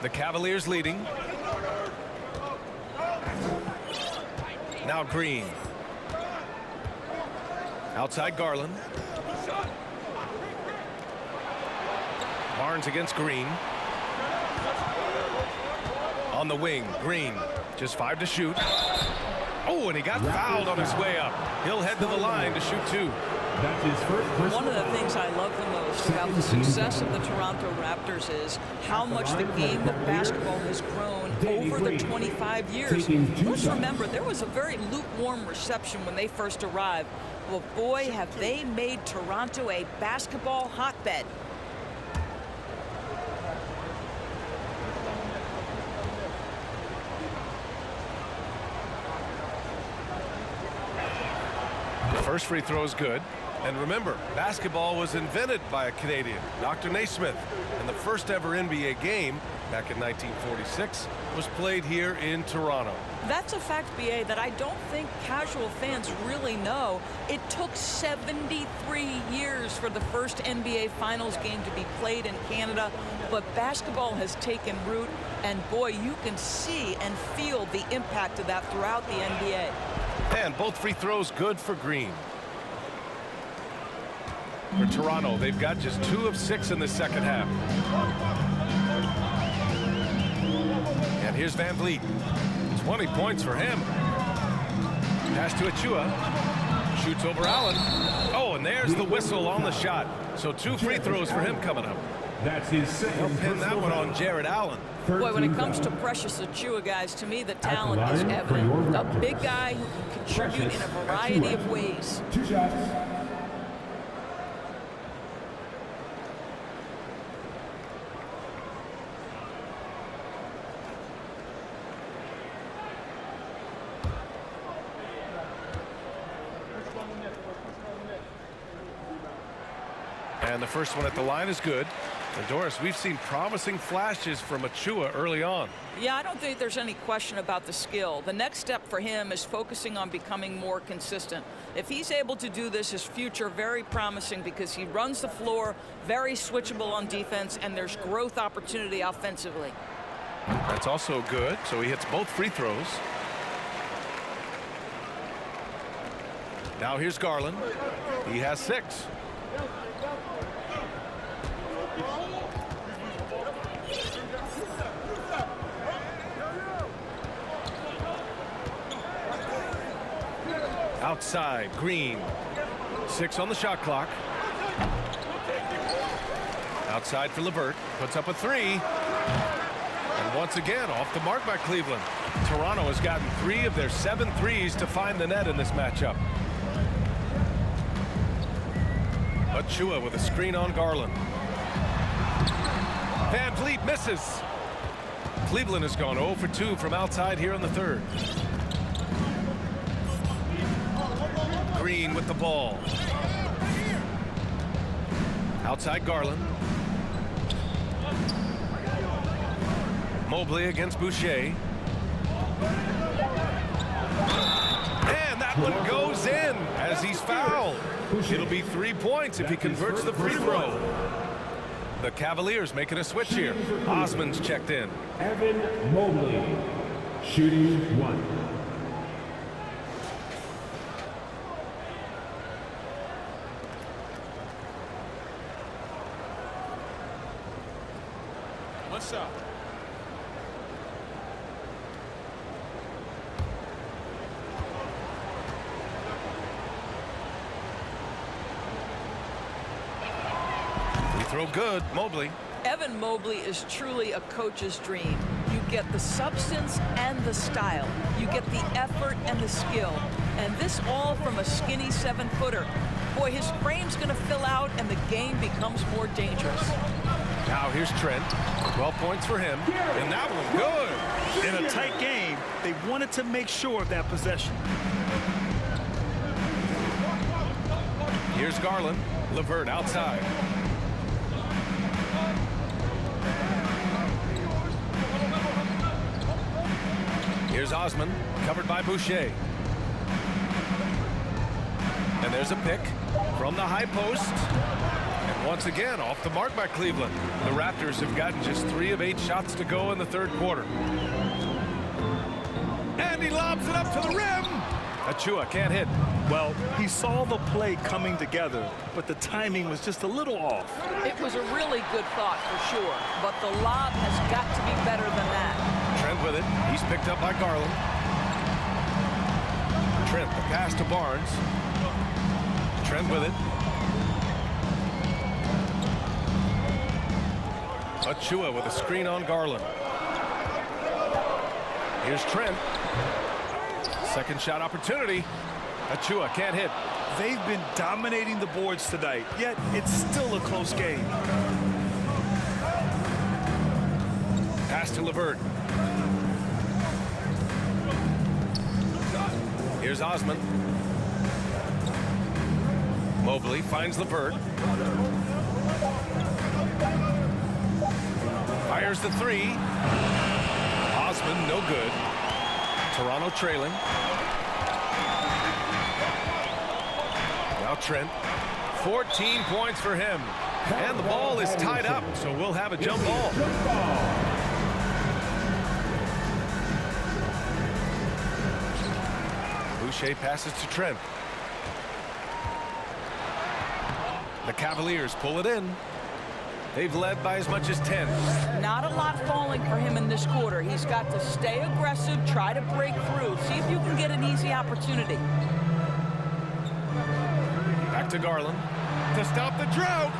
The Cavaliers leading. Now Green. Outside Garland. Barnes against Green. On the wing, Green. Just 5 to shoot. Oh, and he got fouled on his way up. He'll head to the line to shoot 2. That's his first. One of the things I love the most about the success of the Toronto Raptors is how much the game of basketball has grown over the 25 years. Let's remember, there was a very lukewarm reception when they first arrived. Well, boy, have they made Toronto a basketball hotbed. The first free throw is good. And remember, basketball was invented by a Canadian, Dr. Naismith, and the first ever NBA game back in 1946 was played here in Toronto. That's a fact, B.A., that I don't think casual fans really know. It took 73 years for the first NBA Finals game to be played in Canada, but basketball has taken root, and boy, you can see and feel the impact of that throughout the NBA. And both free throws good for Green. For Toronto, they've got just 2 of 6 in the second half. And here's Van Vliet. 20 points for him. Pass to Achua. Shoots over Allen. Oh, and there's the whistle on the shot. So 2 free throws for him coming up. That's his second. He'll pin that one on Jared Allen. Boy, when it comes to Precious Achua, guys, to me the talent is evident. A big guy who can contribute in a variety of ways. 2 shots. And the first one at the line is good. And Doris, we've seen promising flashes from Achua early on. Yeah, I don't think there's any question about the skill. The next step for him is focusing on becoming more consistent. If he's able to do this, his future very promising because he runs the floor, very switchable on defense, and there's growth opportunity offensively. That's also good. So he hits both free throws. Now here's Garland. He has 6. Outside, Green. 6 on the shot clock. Outside for LeVert. Puts up a 3. And once again, off the mark by Cleveland. Toronto has gotten 3 of their 7 threes to find the net in this matchup. Achua with a screen on Garland. Van Vliet misses. Cleveland has gone 0 for 2 from outside here in the third. Green with the ball. Outside Garland. Mobley against Boucher. And that one goes in as he's fouled. It'll be 3 points if he converts the free throw. The Cavaliers making a switch here. Osman's checked in. Evan Mobley, shooting 1. What's up? throw good, Mobley. Evan Mobley is truly a coach's dream. You get the substance and the style. You get the effort and the skill. And this all from a skinny 7-footer. Boy, his frame's going to fill out and the game becomes more dangerous. Now here's Trent. 12 points for him. And that one good. In a tight game, they wanted to make sure of that possession. Here's Garland. LeVert outside. Here's Osman, covered by Boucher. And there's a pick from the high post. And once again, off the mark by Cleveland. The Raptors have gotten just 3 of 8 shots to go in the third quarter. And he lobs it up to the rim. Achua can't hit. Well, he saw the play coming together, but the timing was just a little off. It was a really good thought for sure, but the lob has got to be better than that. Trent with it. He's picked up by Garland. Trent, the pass to Barnes. Trent with it. Achua with a screen on Garland. Here's Trent. Second shot opportunity. Achua can't hit. They've been dominating the boards tonight, yet it's still a close game. Pass to LeVert. Here's Osman. Mobley finds LeVert. Fires the 3. Osman, no good. Toronto trailing. Now Trent. 14 points for him. And the ball is tied up, so we'll have a jump ball. Boucher passes to Trent. The Cavaliers pull it in. They've led by as much as 10. Not a lot falling for him in this quarter. He's got to stay aggressive, try to break through, see if you can get an easy opportunity. Back to Garland to stop the drought.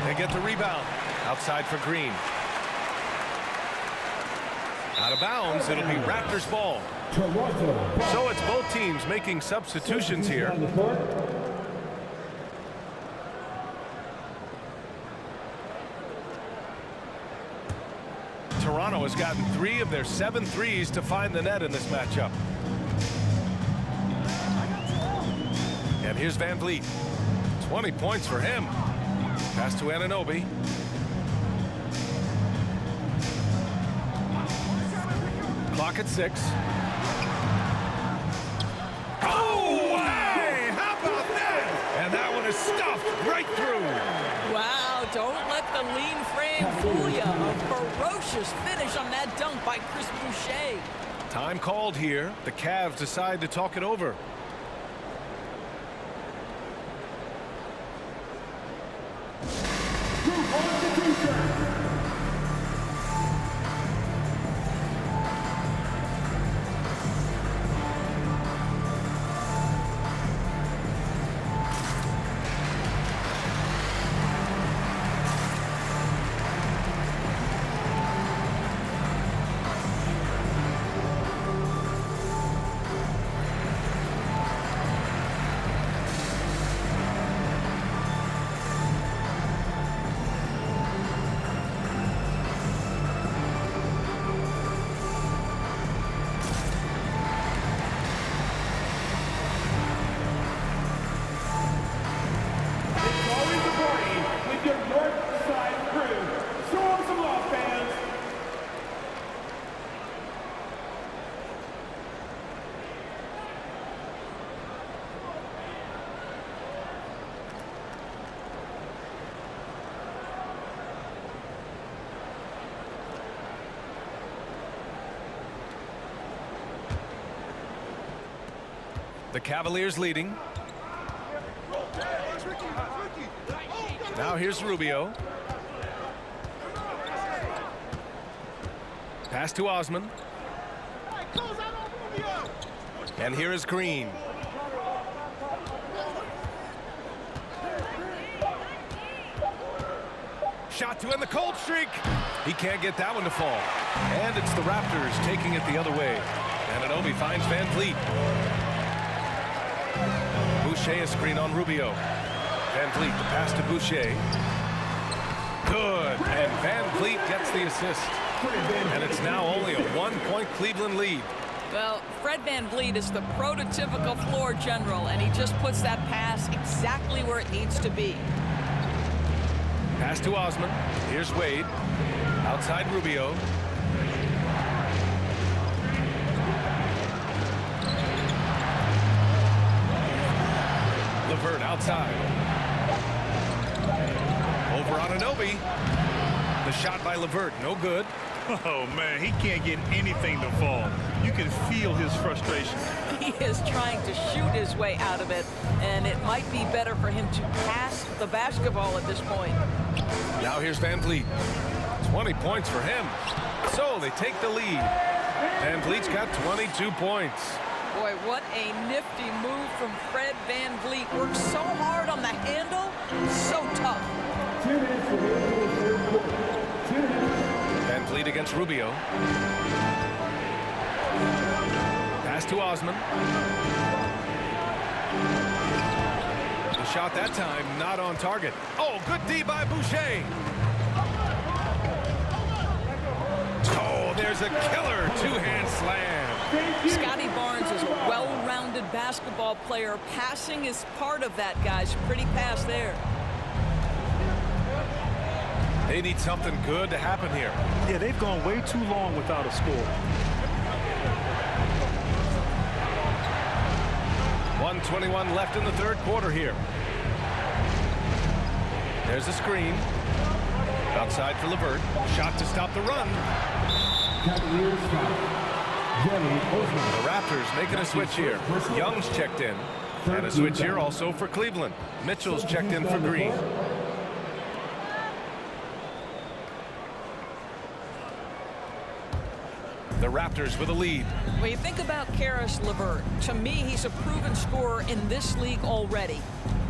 They get the rebound. Outside for Green. Out of bounds, it'll be Raptors ball. So it's both teams making substitutions here. Toronto has gotten 3 of their 7 threes to find the net in this matchup. And here's Van Vliet. 20 points for him. Pass to Anunoby. Clock at 6. Oh, hey, how about that? And that one is stuffed right through. Wow, don't let the lean frame fool you. A ferocious finish on that dunk by Chris Boucher. Time called here. The Cavs decide to talk it over. The Cavaliers leading. Now here's Rubio. Pass to Osman. And here is Green. shot to end the cold streak. He can't get that one to fall. And it's the Raptors taking it the other way. Anunoby finds Van Vliet. Boucher a screen on Rubio. Van Vliet, the pass to Boucher. Good, and Van Vliet gets the assist. And it's now only a 1-point Cleveland lead. Well, Fred Van Vliet is the prototypical floor general, and he just puts that pass exactly where it needs to be. Pass to Osman. Here's Wade. Outside Rubio. LeVert outside. Over on Anunoby. The shot by LeVert, no good. Oh, man, he can't get anything to fall. You can feel his frustration. He is trying to shoot his way out of it, and it might be better for him to pass the basketball at this point. Now here's Van Vliet. 20 points for him. So they take the lead. Van Vliet's got 22 points. Boy, what a nifty move from Fred Van Vliet. Works so hard on the handle, so tough. 2 minutes remaining in the third quarter. 2 minutes. Van Vliet against Rubio. Pass to Osman. The shot that time not on target. Oh, good D by Boucher. Oh, there's a killer two-hand slam. Scotty Barnes is a well-rounded basketball player. Passing is part of that, guys. Pretty pass there. They need something good to happen here. Yeah, they've gone way too long without a score. 1:21 left in the third quarter here. There's a screen. Outside for LeVert. Shot to stop the run. Cavaliers foul. The Raptors making a switch here. Young's checked in. And a switch here also for Cleveland. Mitchell's checked in for Green. The Raptors with a lead. When you think about Karis LeVert, to me, he's a proven scorer in this league already.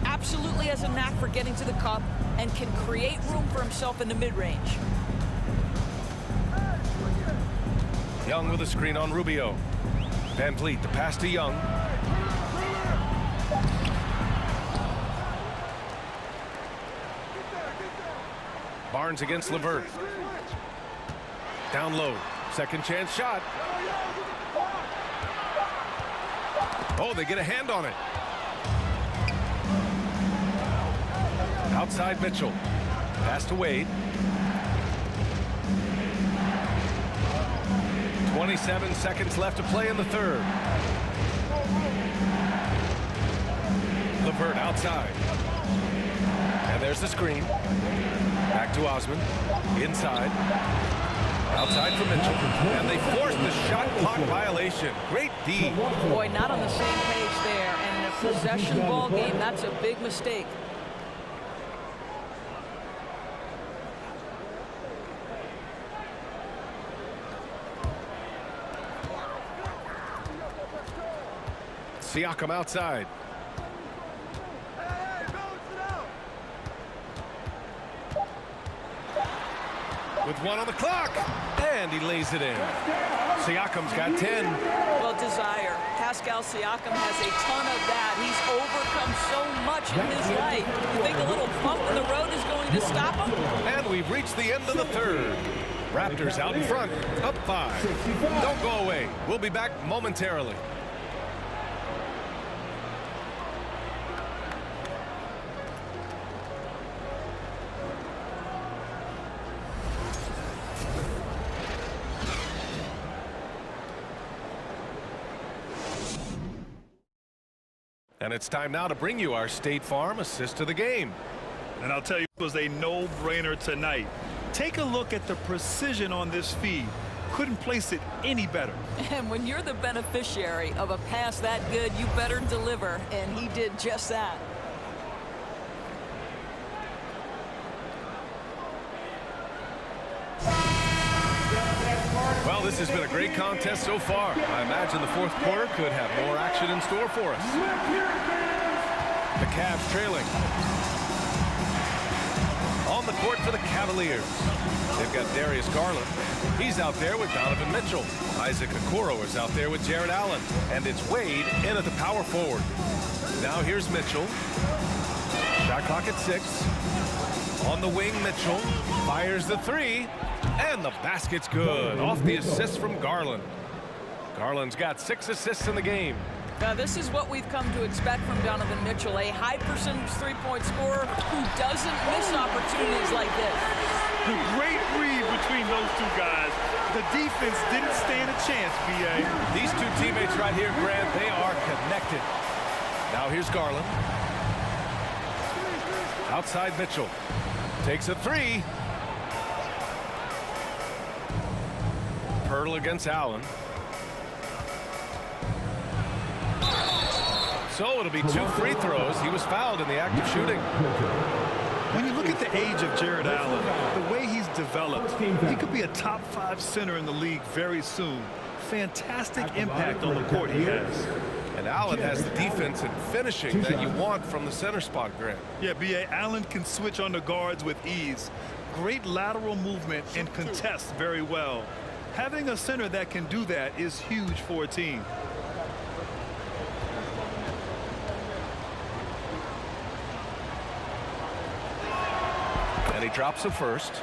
Absolutely has a knack for getting to the cup and can create room for himself in the mid-range. Young with a screen on Rubio. Van Vliet, the pass to Young. Barnes against LeVert. Down low. Second chance shot. Oh, they get a hand on it. Outside Mitchell. Pass to Wade. 27 seconds left to play in the third. LeVert outside. And there's the screen. Back to Osman. Inside. Outside for Mitchell. And they force the shot clock violation. Great D. Boy, not on the same page there. And in a possession ball game, that's a big mistake. Siakam outside. With 1 on the clock. And he lays it in. Siakam's got 10. Well, desire. Pascal Siakam has a ton of that. He's overcome so much in his life. You think a little bump in the road is going to stop him? And we've reached the end of the third. Raptors out in front, up 5. Don't go away. We'll be back momentarily. And it's time now to bring you our State Farm assist to the game. And I'll tell you, it was a no-brainer tonight. Take a look at the precision on this feed. Couldn't place it any better. And when you're the beneficiary of a pass that good, you better deliver. And he did just that. Well, this has been a great contest so far. I imagine the fourth quarter could have more action in store for us. The Cavs trailing. On the court for the Cavaliers. They've got Darius Garland. He's out there with Donovan Mitchell. Isaac Okoro is out there with Jared Allen. And it's Wade in at the power forward. Now here's Mitchell. Shot clock at 6. On the wing, Mitchell fires the 3. And the basket's good. Off the assist from Garland. Garland's got 6 assists in the game. Now, this is what we've come to expect from Donovan Mitchell, a high-percentage three-point scorer who doesn't miss opportunities like this. Great read between those two guys. The defense didn't stand a chance, B.A. These two teammates right here, Grant, they are connected. Now here's Garland. Outside Mitchell. Takes a 3. Pearl against Allen. So it'll be 2 free throws. He was fouled in the act of shooting. When you look at the age of Jared Allen, the way he's developed, he could be a top 5 center in the league very soon. Fantastic impact on the court he has. And Allen has the defense and finishing that you want from the center spot, Grant. Yeah, B.A. Allen can switch on the guards with ease. Great lateral movement and contests very well. Having a center that can do that is huge for a team. And he drops the first.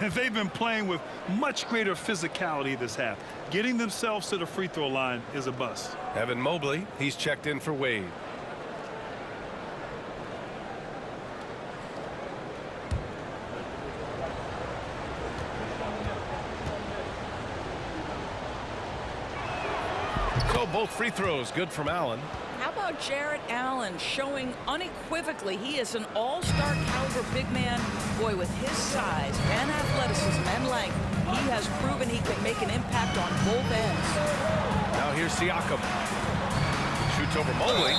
They've been playing with much greater physicality this half. Getting themselves to the free throw line is a bust. Evan Mobley, he's checked in for Wade. So both free throws good from Allen. How about Jared Allen showing unequivocally he is an all-star caliber big man? Boy, with his size and athleticism and length, he has proven he can make an impact on both ends. Now here's Siakam. Shoots over Mobley.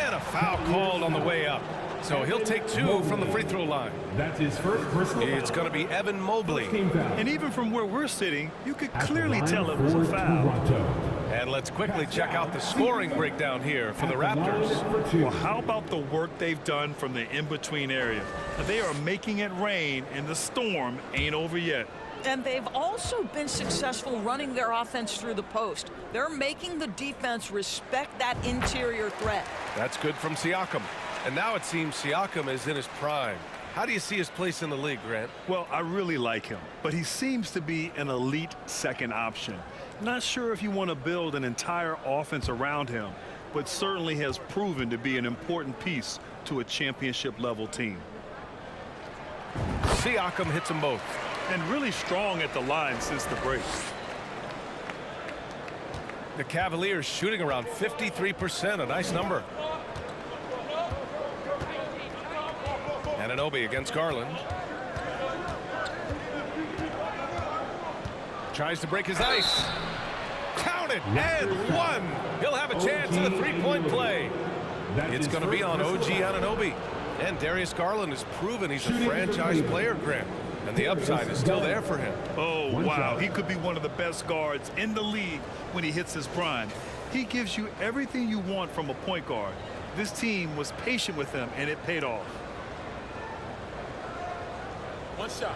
And a foul called on the way up. So he'll take 2 from the free throw line. That's his first personal foul. It's going to be Evan Mobley. And even from where we're sitting, you could clearly tell it was a foul. And let's quickly check out the scoring breakdown here for the Raptors. Well, how about the work they've done from the in-between area? They are making it rain, and the storm ain't over yet. And they've also been successful running their offense through the post. They're making the defense respect that interior threat. That's good from Siakam. And now it seems Siakam is in his prime. How do you see his place in the league, Grant? Well, I really like him, but he seems to be an elite second option. Not sure if you want to build an entire offense around him, but certainly has proven to be an important piece to a championship-level team. Siakam hits them both. And really strong at the line since the break. The Cavaliers shooting around 53%, a nice number. Anunoby against Garland. Tries to break his ice. Counted and 1. He'll have a chance in the three-point play. It's going to be on OG Anunoby. And Darius Garland has proven he's a franchise player, Grant. And the upside is still there for him. Oh, wow. He could be one of the best guards in the league when he hits his prime. He gives you everything you want from a point guard. This team was patient with him, and it paid off. One shot.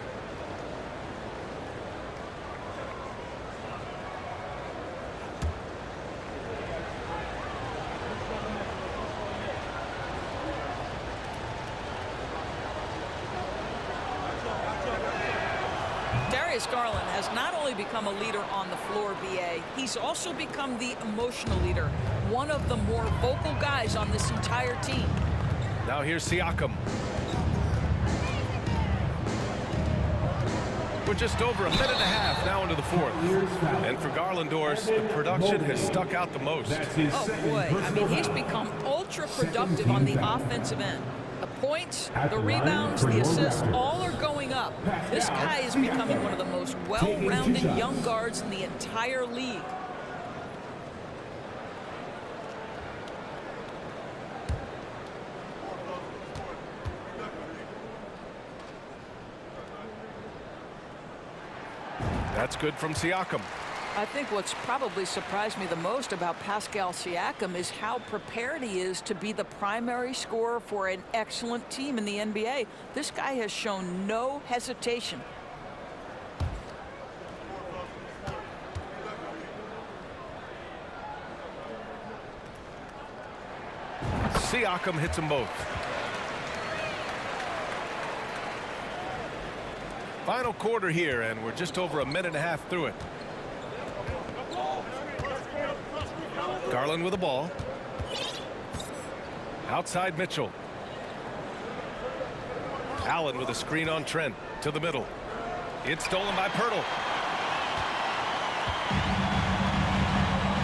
Darius Garland has not only become a leader on the floor, BA, he's also become the emotional leader, one of the more vocal guys on this entire team. Now here's Siakam. We're just over a minute and a half now into the fourth. And for Garlandors, the production has stuck out the most. Oh, boy. I mean, he's become ultra-productive on the offensive end. The points, the rebounds, the assists, all are going up. This guy is becoming one of the most well-rounded young guards in the entire league. That's good from Siakam. I think what's probably surprised me the most about Pascal Siakam is how prepared he is to be the primary scorer for an excellent team in the NBA. This guy has shown no hesitation. Siakam hits them both. Final quarter here, and we're just over a minute and a half through it. Garland with the ball. Outside Mitchell. Allen with a screen on Trent to the middle. It's stolen by Pirtle.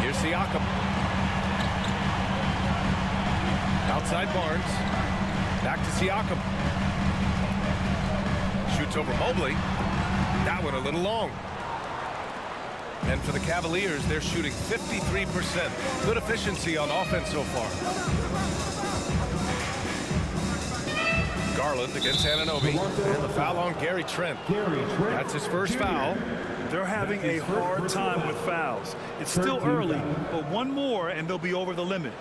Here's Siakam. Outside Barnes. Back to Siakam. Shoots over Mobley. That one a little long. And for the Cavaliers, they're shooting 53%. Good efficiency on offense so far. Garland against Anunoby. And the foul on Gary Trent. That's his first foul. They're having a hard time with fouls. It's still early, but one more and they'll be over the limit.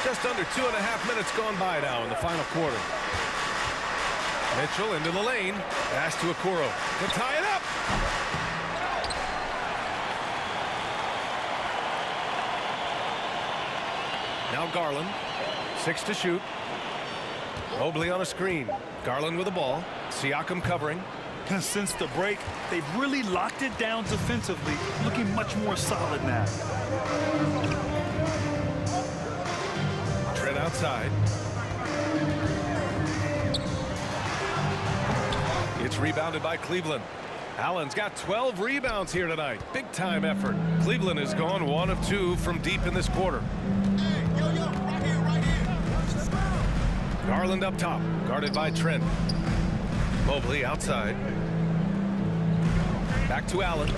Just under 2.5 minutes gone by now in the final quarter. Mitchell into the lane. Pass to Okoro to tie it up. Now Garland. 6 to shoot. Mobley on a screen. Garland with the ball. Siakam covering. Since the break, they've really locked it down defensively, looking much more solid now. Trent outside. It's rebounded by Cleveland. Allen's got 12 rebounds here tonight. Big time effort. Cleveland has gone 1 of 2 from deep in this quarter. Garland up top, guarded by Trent. Mobley outside. Back to Allen.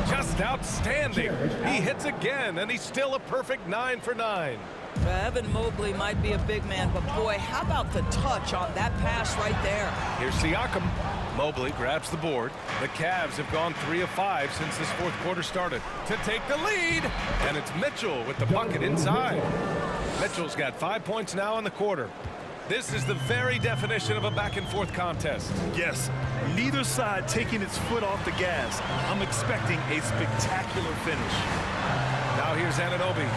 Just outstanding. He hits again, and he's still a perfect 9 for 9. Evan Mobley might be a big man, but boy, how about the touch on that pass right there? Here's Siakam. Mobley grabs the board. The Cavs have gone 3 of 5 since this fourth quarter started to take the lead. And it's Mitchell with the bucket inside. Mitchell's got 5 points now in the quarter. This is the very definition of a back-and-forth contest. Yes, neither side taking its foot off the gas. I'm expecting a spectacular finish. Now here's Anunoby.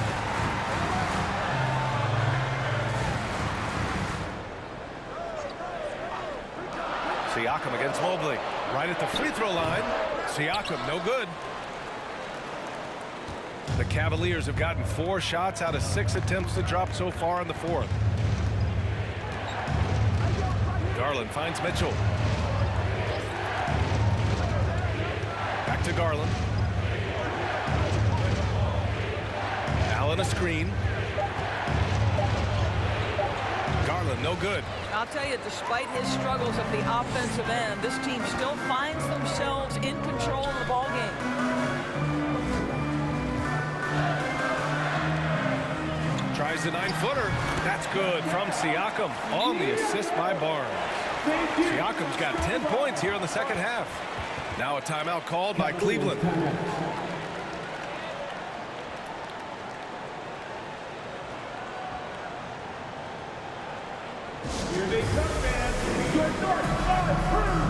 Siakam against Mobley. Right at the free throw line. Siakam, no good. The Cavaliers have gotten 4 shots out of 6 attempts to drop so far in the fourth. Garland finds Mitchell. Back to Garland. Allen a screen. Garland, no good. I'll tell you, despite his struggles at the offensive end, this team still finds themselves in control of the ball game. Tries the 9-footer. That's good from Siakam on the assist by Barnes. Siakam's got 10 points here in the second half. Now a timeout called by Cleveland. Here they come, man. Your North Star Crew.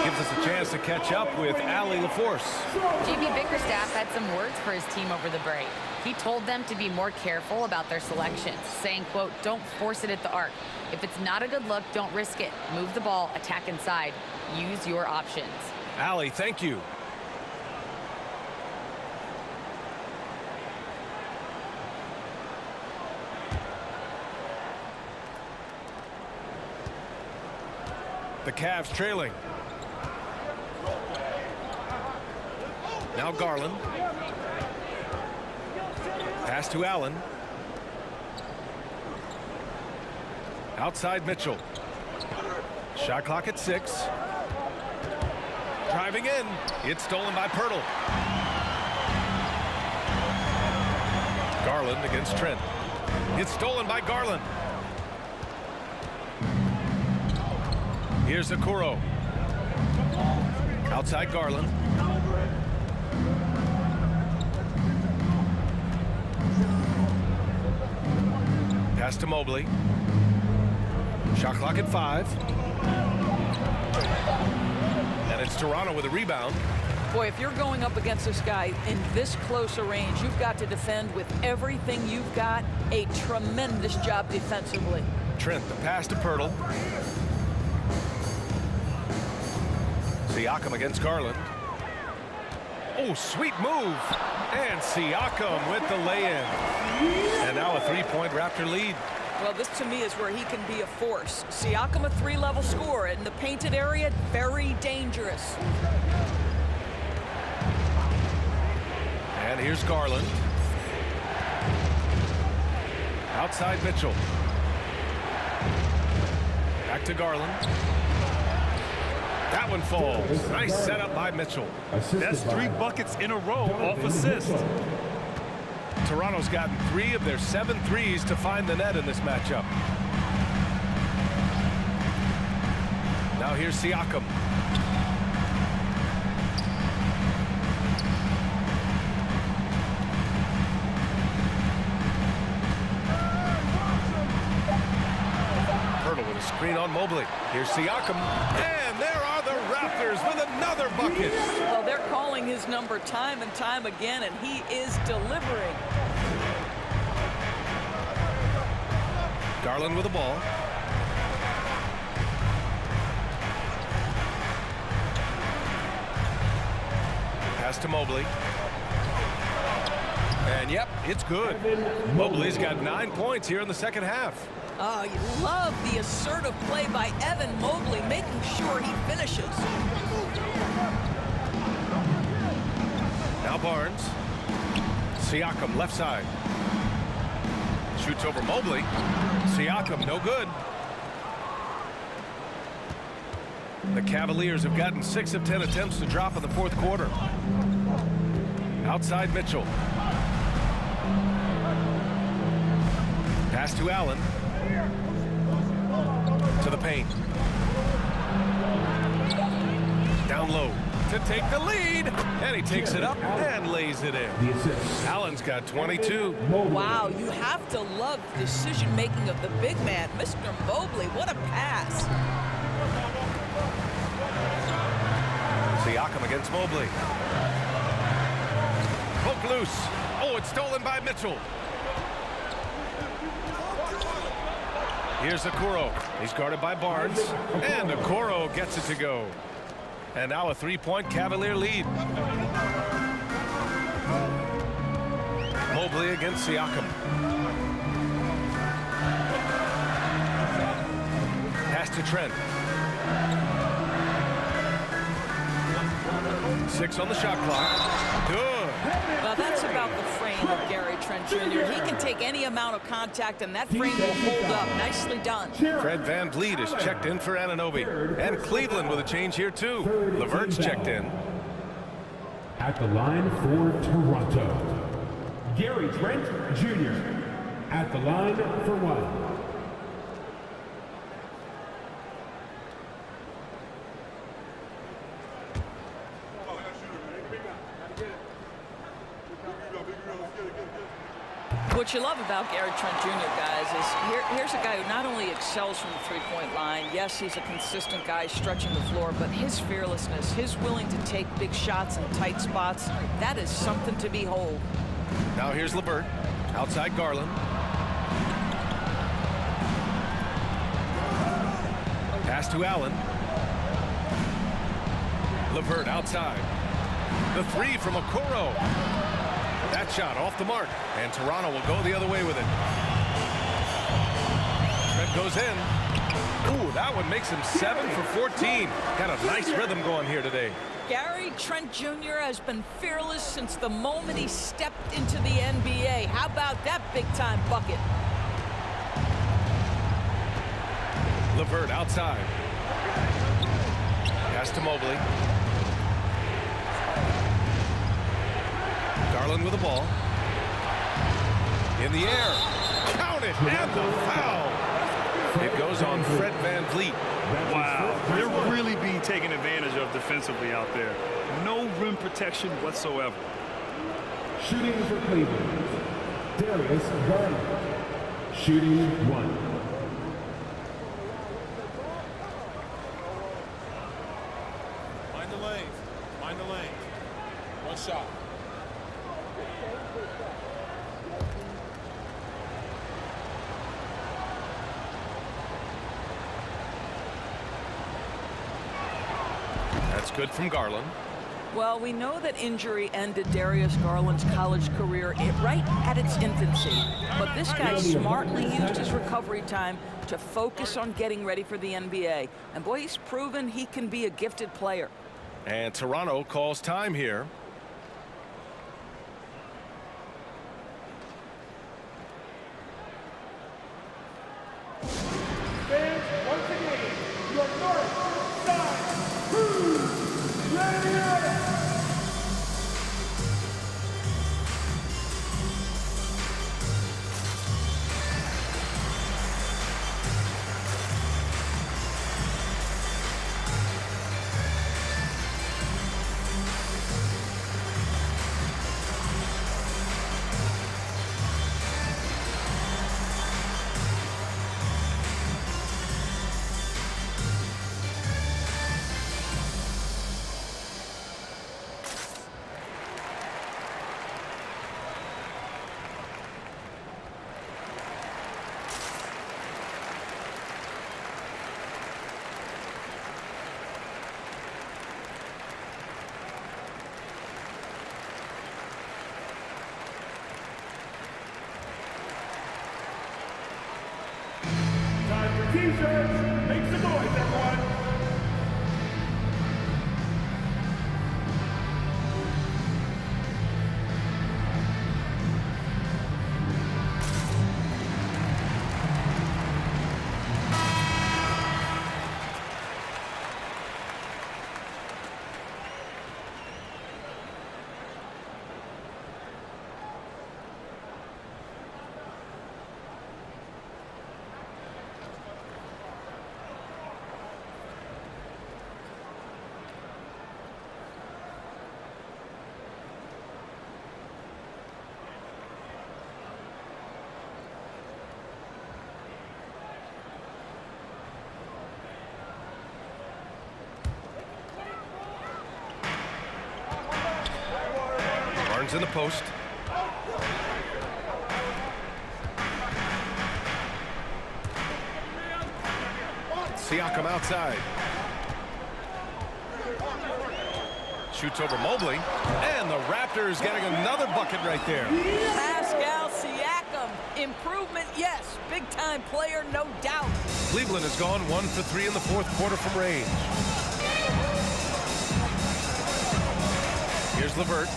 Gives us a chance to catch up with Allie LaForce. JB Bickerstaff had some words for his team over the break. He told them to be more careful about their selections, saying, quote, don't force it at the arc. If it's not a good look, don't risk it. Move the ball, attack inside. Use your options. Allie, thank you. The Cavs trailing. Now Garland. Pass to Allen. Outside Mitchell. Shot clock at 6. Driving in. It's stolen by Pirtle. Garland against Trent. It's stolen by Garland. Here's Okoro. Outside Garland. Pass to Mobley. Shot clock at 5. And it's Toronto with a rebound. Boy, if you're going up against this guy in this close a range, you've got to defend with everything you've got. A tremendous job defensively. Trent, the pass to Pirtle. Siakam against Garland. Oh, sweet move. And Siakam with the lay-in. And now a 3-point Raptor lead. Well, this to me is where he can be a force. Siakam, a 3-level scorer in the painted area, very dangerous. And here's Garland. Outside Mitchell. Back to Garland. That one falls. Nice setup by Mitchell. That's 3 buckets in a row off assist. Toronto's gotten 3 of their 7 threes to find the net in this matchup. Now here's Siakam. Pirtle with a screen on Mobley. Here's Siakam. And there are the Raptors with another bucket. Well, they're calling his number time and time again, and he is delivering. Garland with the ball. Pass to Mobley. And yep, it's good. Mobley's got 9 points here in the second half. Oh, you love the assertive play by Evan Mobley, making sure he finishes. Now Barnes. Siakam left side. Shoots over Mobley. Siakam no good. The Cavaliers have gotten 6 of 10 attempts to drop in the fourth quarter. Outside Mitchell. Pass to Allen. To the paint. Down low to take the lead. And he takes it up and lays it in. Allen's got 22. Wow, you have to love the decision-making of the big man. Mr. Mobley, what a pass. Siakam against Mobley. Poke loose. Oh, it's stolen by Mitchell. Here's Okoro. He's guarded by Barnes. And Okoro gets it to go. And now a 3-point Cavalier lead. Mobley against Siakam. Pass to Trent. 6 on the shot clock. Good. Well, that's about the frame of Gary Trent Jr. He can take any amount of contact, and that frame will hold up. Nicely done. Fred VanVleet is checked in for Anunoby. And Cleveland with a change here, too. Levert's checked in. At the line for Toronto, Gary Trent Jr. At the line for 1. What you love about Gary Trent Jr., guys, is here's a guy who not only excels from the three-point line. Yes, he's a consistent guy stretching the floor, but his fearlessness, his willing to take big shots in tight spots, that is something to behold. Now here's LeVert. Outside Garland. Pass to Allen. LeVert outside. The three from Okoro. That shot off the mark, and Toronto will go the other way with it. Trent goes in. Ooh, that one makes him 7 for 14. Got a nice rhythm going here today. Gary Trent Jr. has been fearless since the moment he stepped into the NBA. How about that big-time bucket? LeVert outside. Pass to Mobley. Garland with the ball. In the air. Count it, and the foul. It goes on Fred VanVleet. Wow, they're really being taken advantage of defensively out there. No rim protection whatsoever. Shooting for Cleveland, Darius Garland. Shooting 1. Mind the lanes. Mind the lanes. One shot. That's good from Garland. Well, we know that injury ended Darius Garland's college career right at its infancy. But this guy smartly used his recovery time to focus on getting ready for the NBA. And boy, he's proven he can be a gifted player. And Toronto calls time here. Fans, once again, your north side crew, ready up! Time for t-shirts. Make some noise, everyone. Barnes in the post. Siakam outside. Shoots over Mobley. And the Raptors getting another bucket right there. Pascal Siakam. Improvement, yes. Big-time player, no doubt. Cleveland has gone 1 for 3 in the fourth quarter from range. Here's LeVert.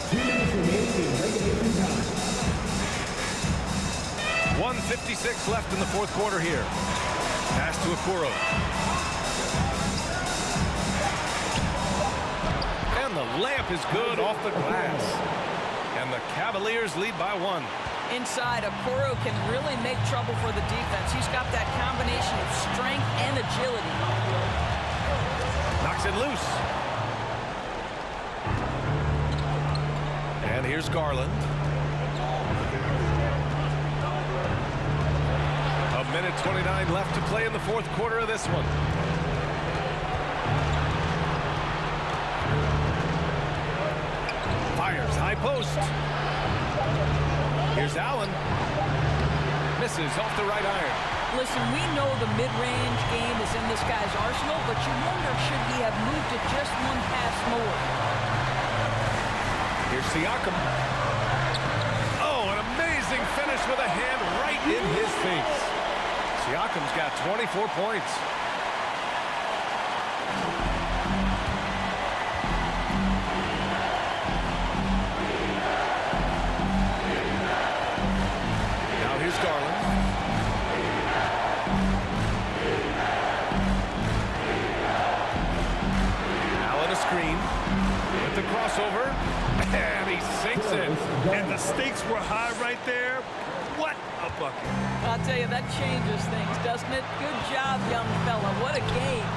1:56 left in the fourth quarter here. Pass to Okoro. And the layup is good off the glass. And the Cavaliers lead by 1. Inside, Okoro can really make trouble for the defense. He's got that combination of strength and agility. Knocks it loose. And here's Garland. minute 29 left to play in the fourth quarter of this one. Fires high post. Here's Allen. Misses off the right iron. Listen, we know the mid-range game is in this guy's arsenal, but you wonder, should he have moved it just one pass more? Here's Siakam. Oh, an amazing finish with a hand right in his face. Siakam's got 24 points. Now here's Garland. Allen a screen with the crossover, and he sinks it. And the stakes were high right there. What a bucket. I'll tell you, that changes things, doesn't it? Good job, young fella. What a game.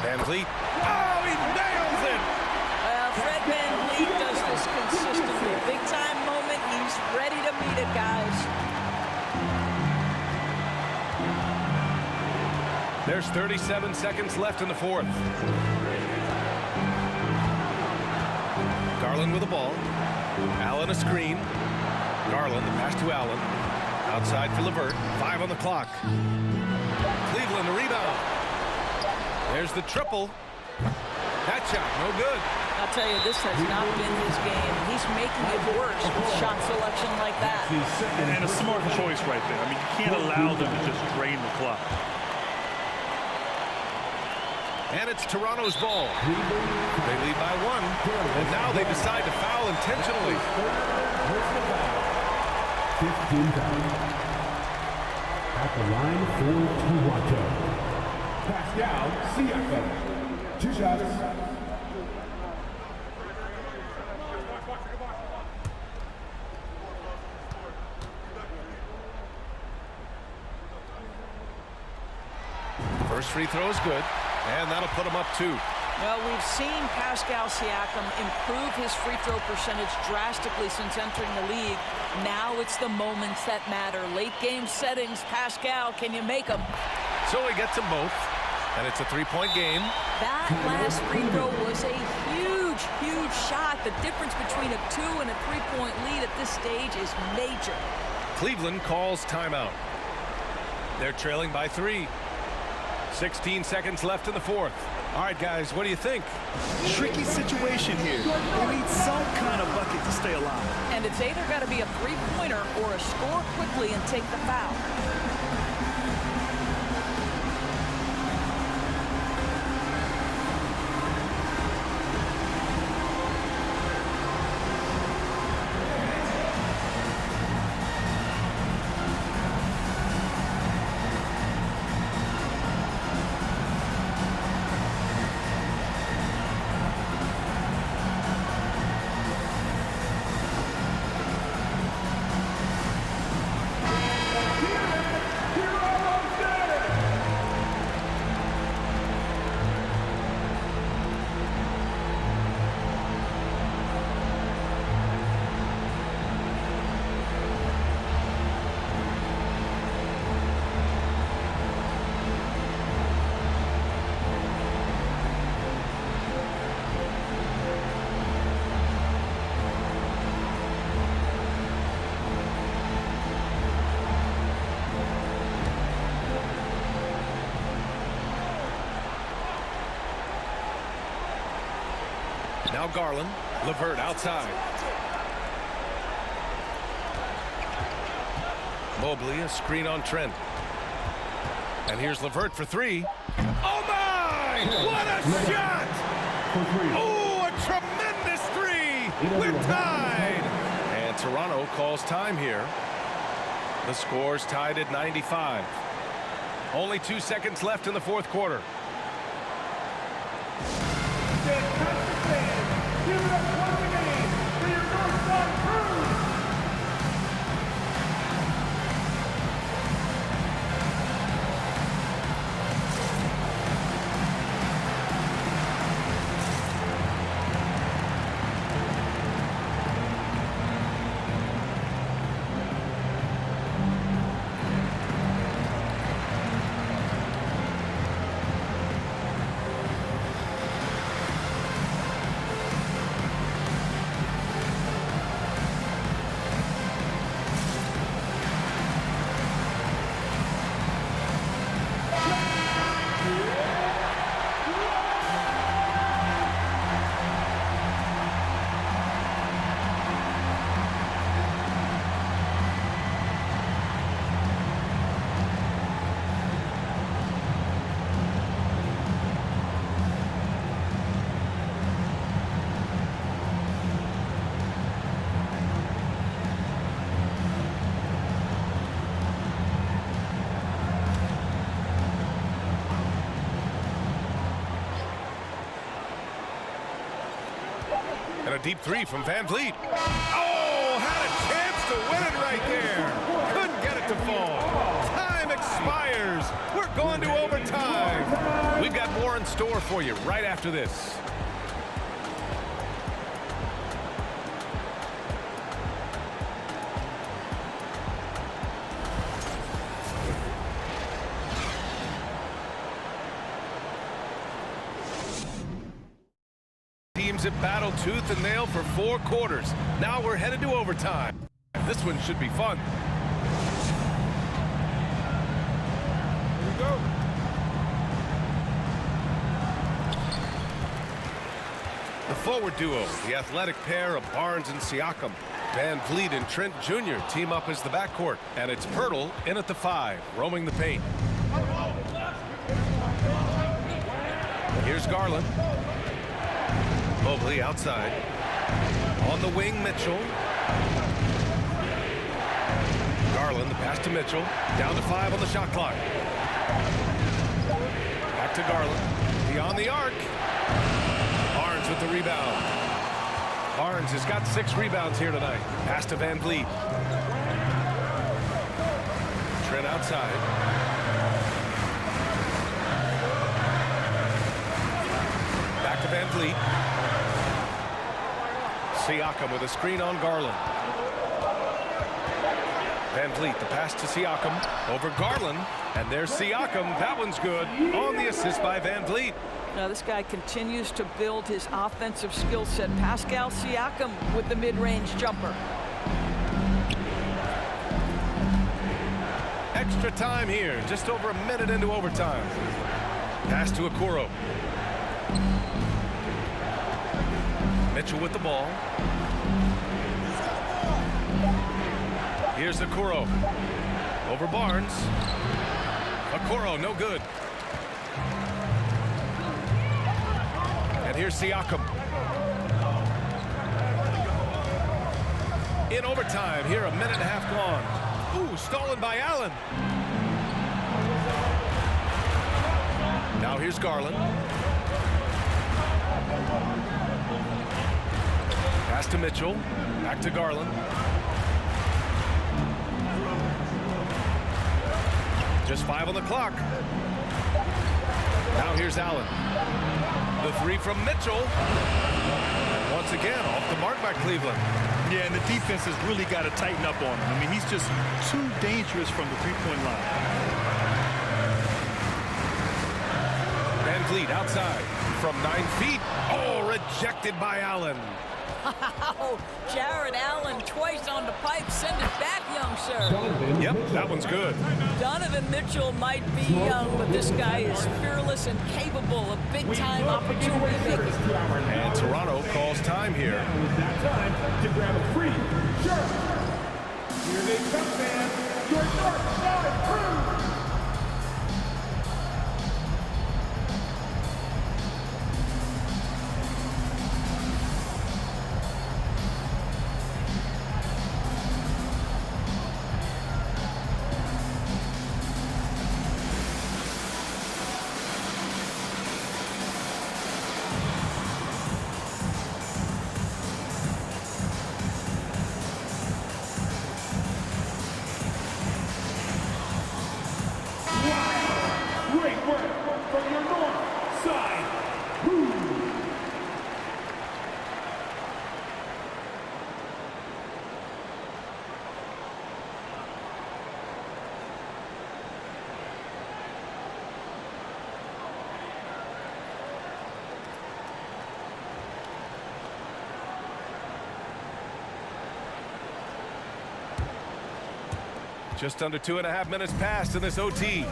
Van Vliet. Oh, he nails it! Well, Fred Van Vliet does this consistently. Big time moment. He's ready to meet it, guys. There's 37 seconds left in the fourth. Garland with the ball. Allen a screen. Garland, the pass to Allen. Outside for LeVert. 5 on the clock. Cleveland, the rebound. There's the triple. That shot, no good. I'll tell you, this has not been his game. He's making it worse with shot selection like that. And a smart choice right there. I mean, you can't allow them to just drain the clock. And it's Toronto's ball. They lead by 1. And now they decide to foul intentionally. 15 down. At the line for Toronto, Pascal Siakam. 2 shots. First free throw is good, and that'll put him up 2. Well, we've seen Pascal Siakam improve his free throw percentage drastically since entering the league. Now it's the moments that matter. Late game settings, Pascal, can you make them? So he gets them both, and it's a 3-point game. That last free throw was a huge, huge shot. The difference between a 2 and a 3-point lead at this stage is major. Cleveland calls timeout. They're trailing by 3. 16 seconds left in the fourth. All right, guys, what do you think? Tricky situation here. They need some kind of bucket to stay alive. And it's either got to be a three-pointer or a score quickly and take the foul. Now Garland, LeVert outside. Mobley, a screen on Trent. And here's LeVert for 3. Oh my! What a shot! Oh, a tremendous 3! We're tied! And Toronto calls time here. The score's tied at 95. Only 2 seconds left in the fourth quarter. Give it up once again for your North Side Crew. And a deep three from Van Vliet. Oh, had a chance to win it right there. Couldn't get it to fall. Time expires. We're going to overtime. We've got more in store for you right after this. Teams have battled tooth and nail for 4 quarters. Now we're headed to overtime. This one should be fun. Here we go. The forward duo, the athletic pair of Barnes and Siakam. Van Vliet and Trent Jr. team up as the backcourt. And it's Pirtle in at the 5, roaming the paint. Here's Garland. Mobley outside. On the wing, Mitchell. Garland, the pass to Mitchell. Down to 5 on the shot clock. Back to Garland. Beyond the arc. Barnes with the rebound. Barnes has got 6 rebounds here tonight. Pass to Van Vliet. Trent outside. Back to Van Vliet. Siakam with a screen on Garland. Van Vliet, the pass to Siakam. Over Garland. And there's Siakam. That one's good. On the assist by Van Vliet. Now this guy continues to build his offensive skill set. Pascal Siakam with the mid-range jumper. Extra time here. Just over a minute into overtime. Pass to Okoro. Mitchell with the ball. Here's Okoro. Over Barnes. Okoro, no good. And here's Siakam. In overtime, here a minute and a half gone. Ooh, stolen by Allen. Now here's Garland. Pass to Mitchell. Back to Garland. Just 5 on the clock. Now here's Allen. The 3 from Mitchell. And once again, off the mark by Cleveland. Yeah, and the defense has really got to tighten up on him. I mean, he's just too dangerous from the three-point line. Van Vliet outside from 9 feet. Oh, rejected by Allen. Wow, Jared Allen twice on the pipe. Send it back, young sir. Yep, that one's good. Donovan Mitchell might be young, but this guy is fearless and capable of big-time opportunity making. And Toronto calls time here. Now is that time to grab a free shirt. Here they come, fans. Your North Side Crew. Great work from your North Side Crew. Just under 2.5 minutes passed in this OT.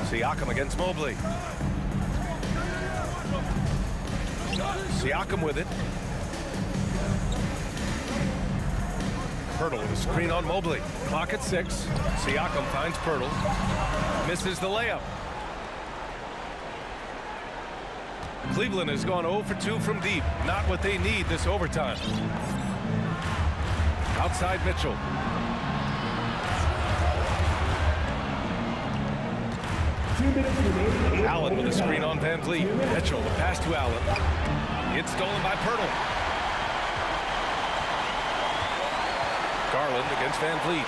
Siakam against Mobley. Siakam with it. Pirtle with a screen on Mobley. Clock at 6. Siakam finds Pirtle. Misses the layup. Cleveland has gone 0 for 2 from deep. Not what they need this overtime. Outside Mitchell. 2 minutes remaining. Allen with a screen on Van Vliet. Mitchell, the pass to Allen. It's stolen by Pirtle. Garland against Van Vliet.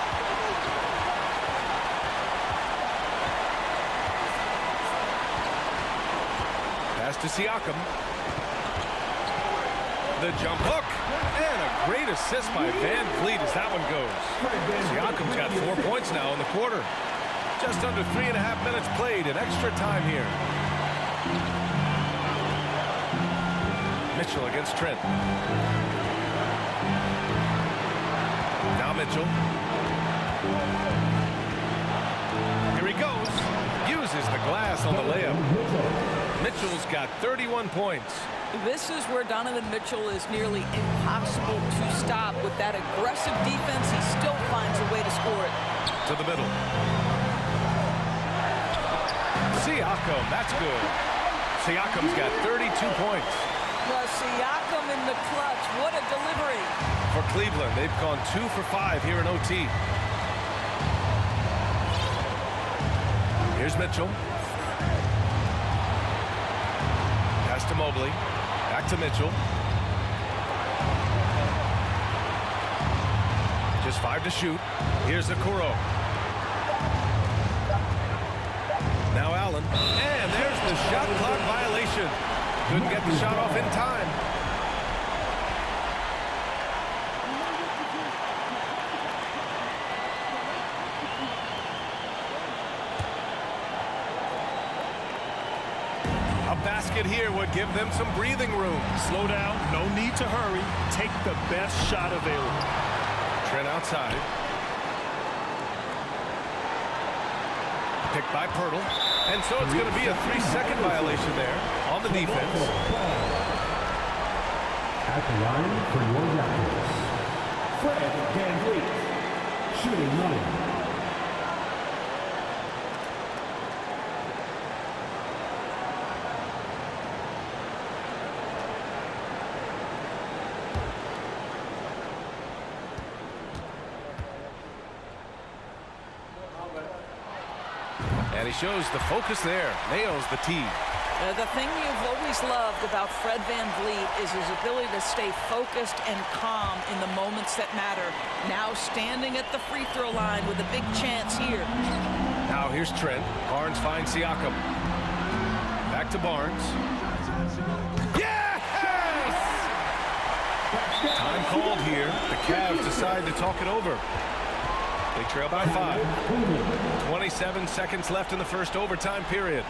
Pass to Siakam. The jump hook. And a great assist by Van Vliet as that one goes. Siakam's got 4 points now in the quarter. Just under 3.5 minutes played in extra time here. Mitchell against Trent. Now Mitchell. Here he goes. Uses the glass on the layup. Mitchell's got 31 points. This is where Donovan Mitchell is nearly impossible to stop. With that aggressive defense, he still finds a way to score it. To the middle. Siakam, that's good. Siakam's got 32 points. Well, Siakam in the clutch. What a delivery. For Cleveland, they've gone 2 for 5 here in OT. Here's Mitchell. Pass to Mobley. Back to Mitchell. Just 5 to shoot. Here's Okoro. Now Allen. And there's the shot clock violation. Couldn't get the shot off in time. A basket here would give them some breathing room. Slow down, no need to hurry. Take the best shot available. Trent outside. Picked by Pirtle. And so it's going to be a 3-second violation there on the defense. At the line for your Raptors, Fred VanVleet, shooting 9. And he shows the focus there. Nails the tee. The thing you've always loved about Fred VanVleet is his ability to stay focused and calm in the moments that matter. Now standing at the free throw line with a big chance here. Now here's Trent. Barnes finds Siakam. Back to Barnes. Yes! Time called here. The Cavs decide to talk it over. They trail by 5. 27 seconds left in the first overtime period.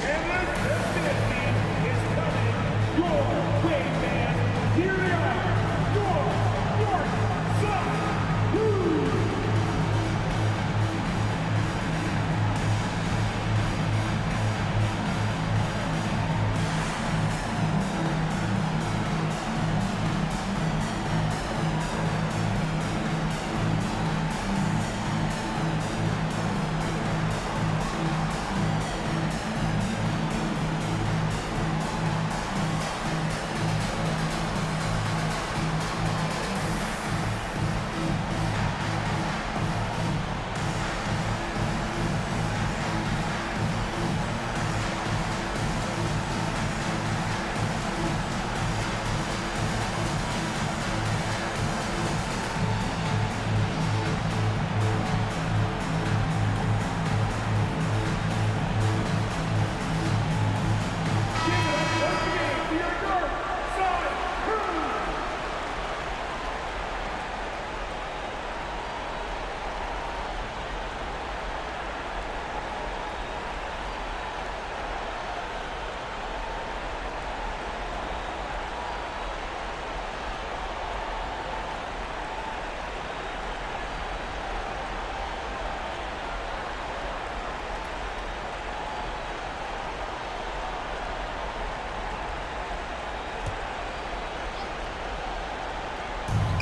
And the destination is coming your way, man. Here they are, your North Side Blues.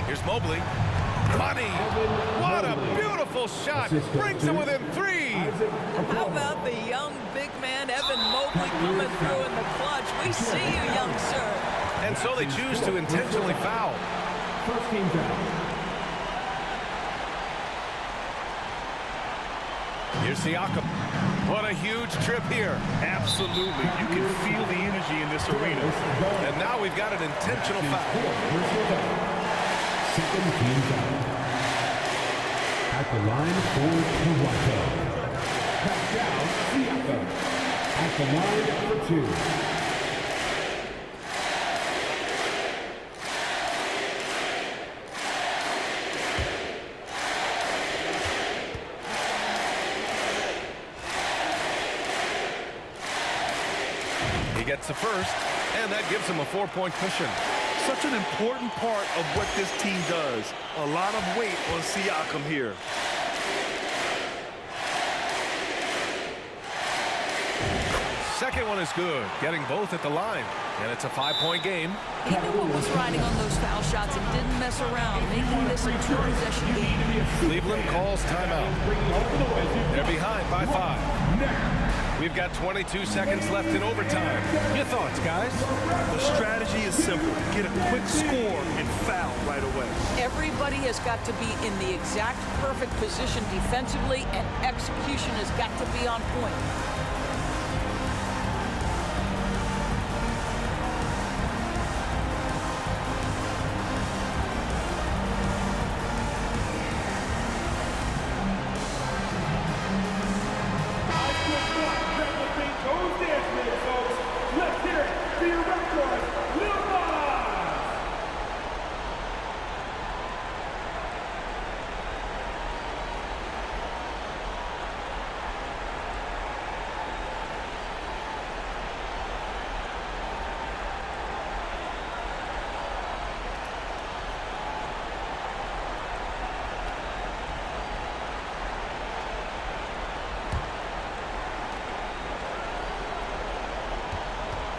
Here's Mobley. Money! What a beautiful shot! Brings them within 3! How about the young big man Evan Mobley coming through in the clutch? We see you, young sir. And so they choose to intentionally foul. First team down. Here's Siakam. What a huge trip here. Absolutely. You can feel the energy in this arena. And now we've got an intentional foul. Second team down. At the line for Toronto. Pascal Siakam. At the line for 2. Gets the first, and that gives him a 4-point cushion. Such an important part of what this team does. A lot of weight on Siakam here. Second one is good, getting both at the line, and it's a 5-point game. He knew what was riding on those foul shots and didn't mess around, making this a two-possession game. Cleveland calls timeout. They're behind by 5. We've got 22 seconds left in overtime. Your thoughts, guys? The strategy is simple. Get a quick score and foul right away. Everybody has got to be in the exact perfect position defensively, and execution has got to be on point.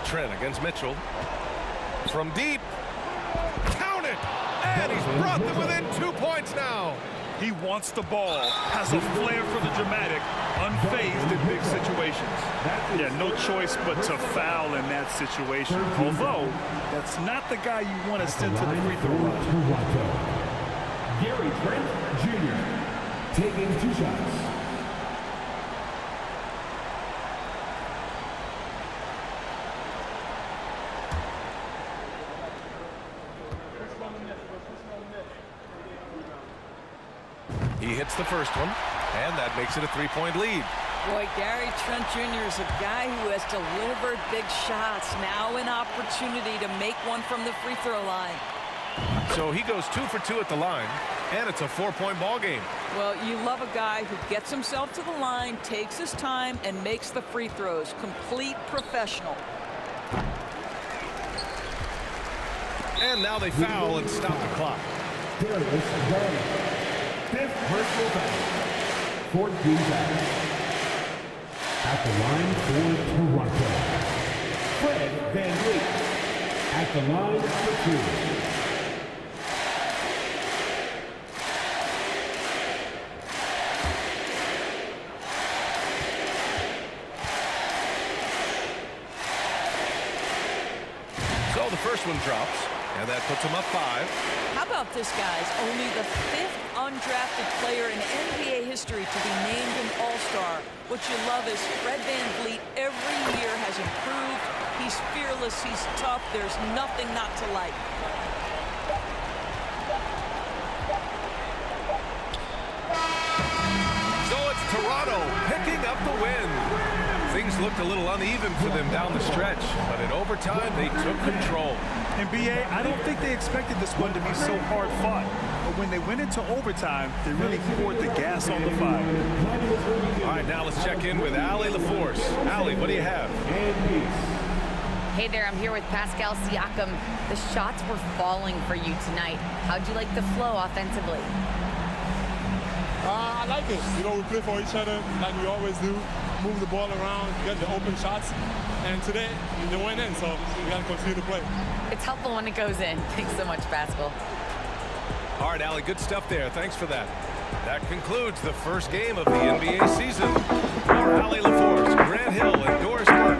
Trent against Mitchell. From deep. Count it! And he's brought them within 2 points now. He wants the ball, has a flair for the dramatic, unfazed in big situations. Yeah, no choice but to foul in that situation. Although, that's not the guy you want to send to the free throw line. Gary Trent Jr. taking 2 shots. He hits the first one, and that makes it a 3-point lead. Boy, Gary Trent Jr. is a guy who has delivered big shots. Now an opportunity to make one from the free throw line. So he goes 2 for 2 at the line, and it's a 4-point ball game. Well, you love a guy who gets himself to the line, takes his time, and makes the free throws. Complete professional. And now they foul and stop the clock. Fifth personal foul. 14 fouls. At the line for Toronto. Fred VanVleet. At the line for 2. So the first one drops, and that puts him up 5. How about this, guys? Only the 5th undrafted player in NBA history to be named an All-Star. What you love is Fred VanVleet every year has improved. He's fearless, he's tough, there's nothing not to like. So it's Toronto picking up the win. Things looked a little uneven for them down the stretch, but in overtime they took control. NBA, I don't think they expected this one to be so hard fought. But when they went into overtime, they really poured the gas on the fire. All right, now let's check in with Allie LaForce. Allie, what do you have? Hey there, I'm here with Pascal Siakam. The shots were falling for you tonight. How'd you like the flow offensively? I like it. You know, we play for each other like we always do. Move the ball around, get the open shots. And today, they went in, so we got to continue to play. It's helpful when it goes in. Thanks so much, Pascal. All right, Allie, good stuff there. Thanks for that. That concludes the first game of the NBA season. For Allie LaForce, Grant Hill, and Doris Burke,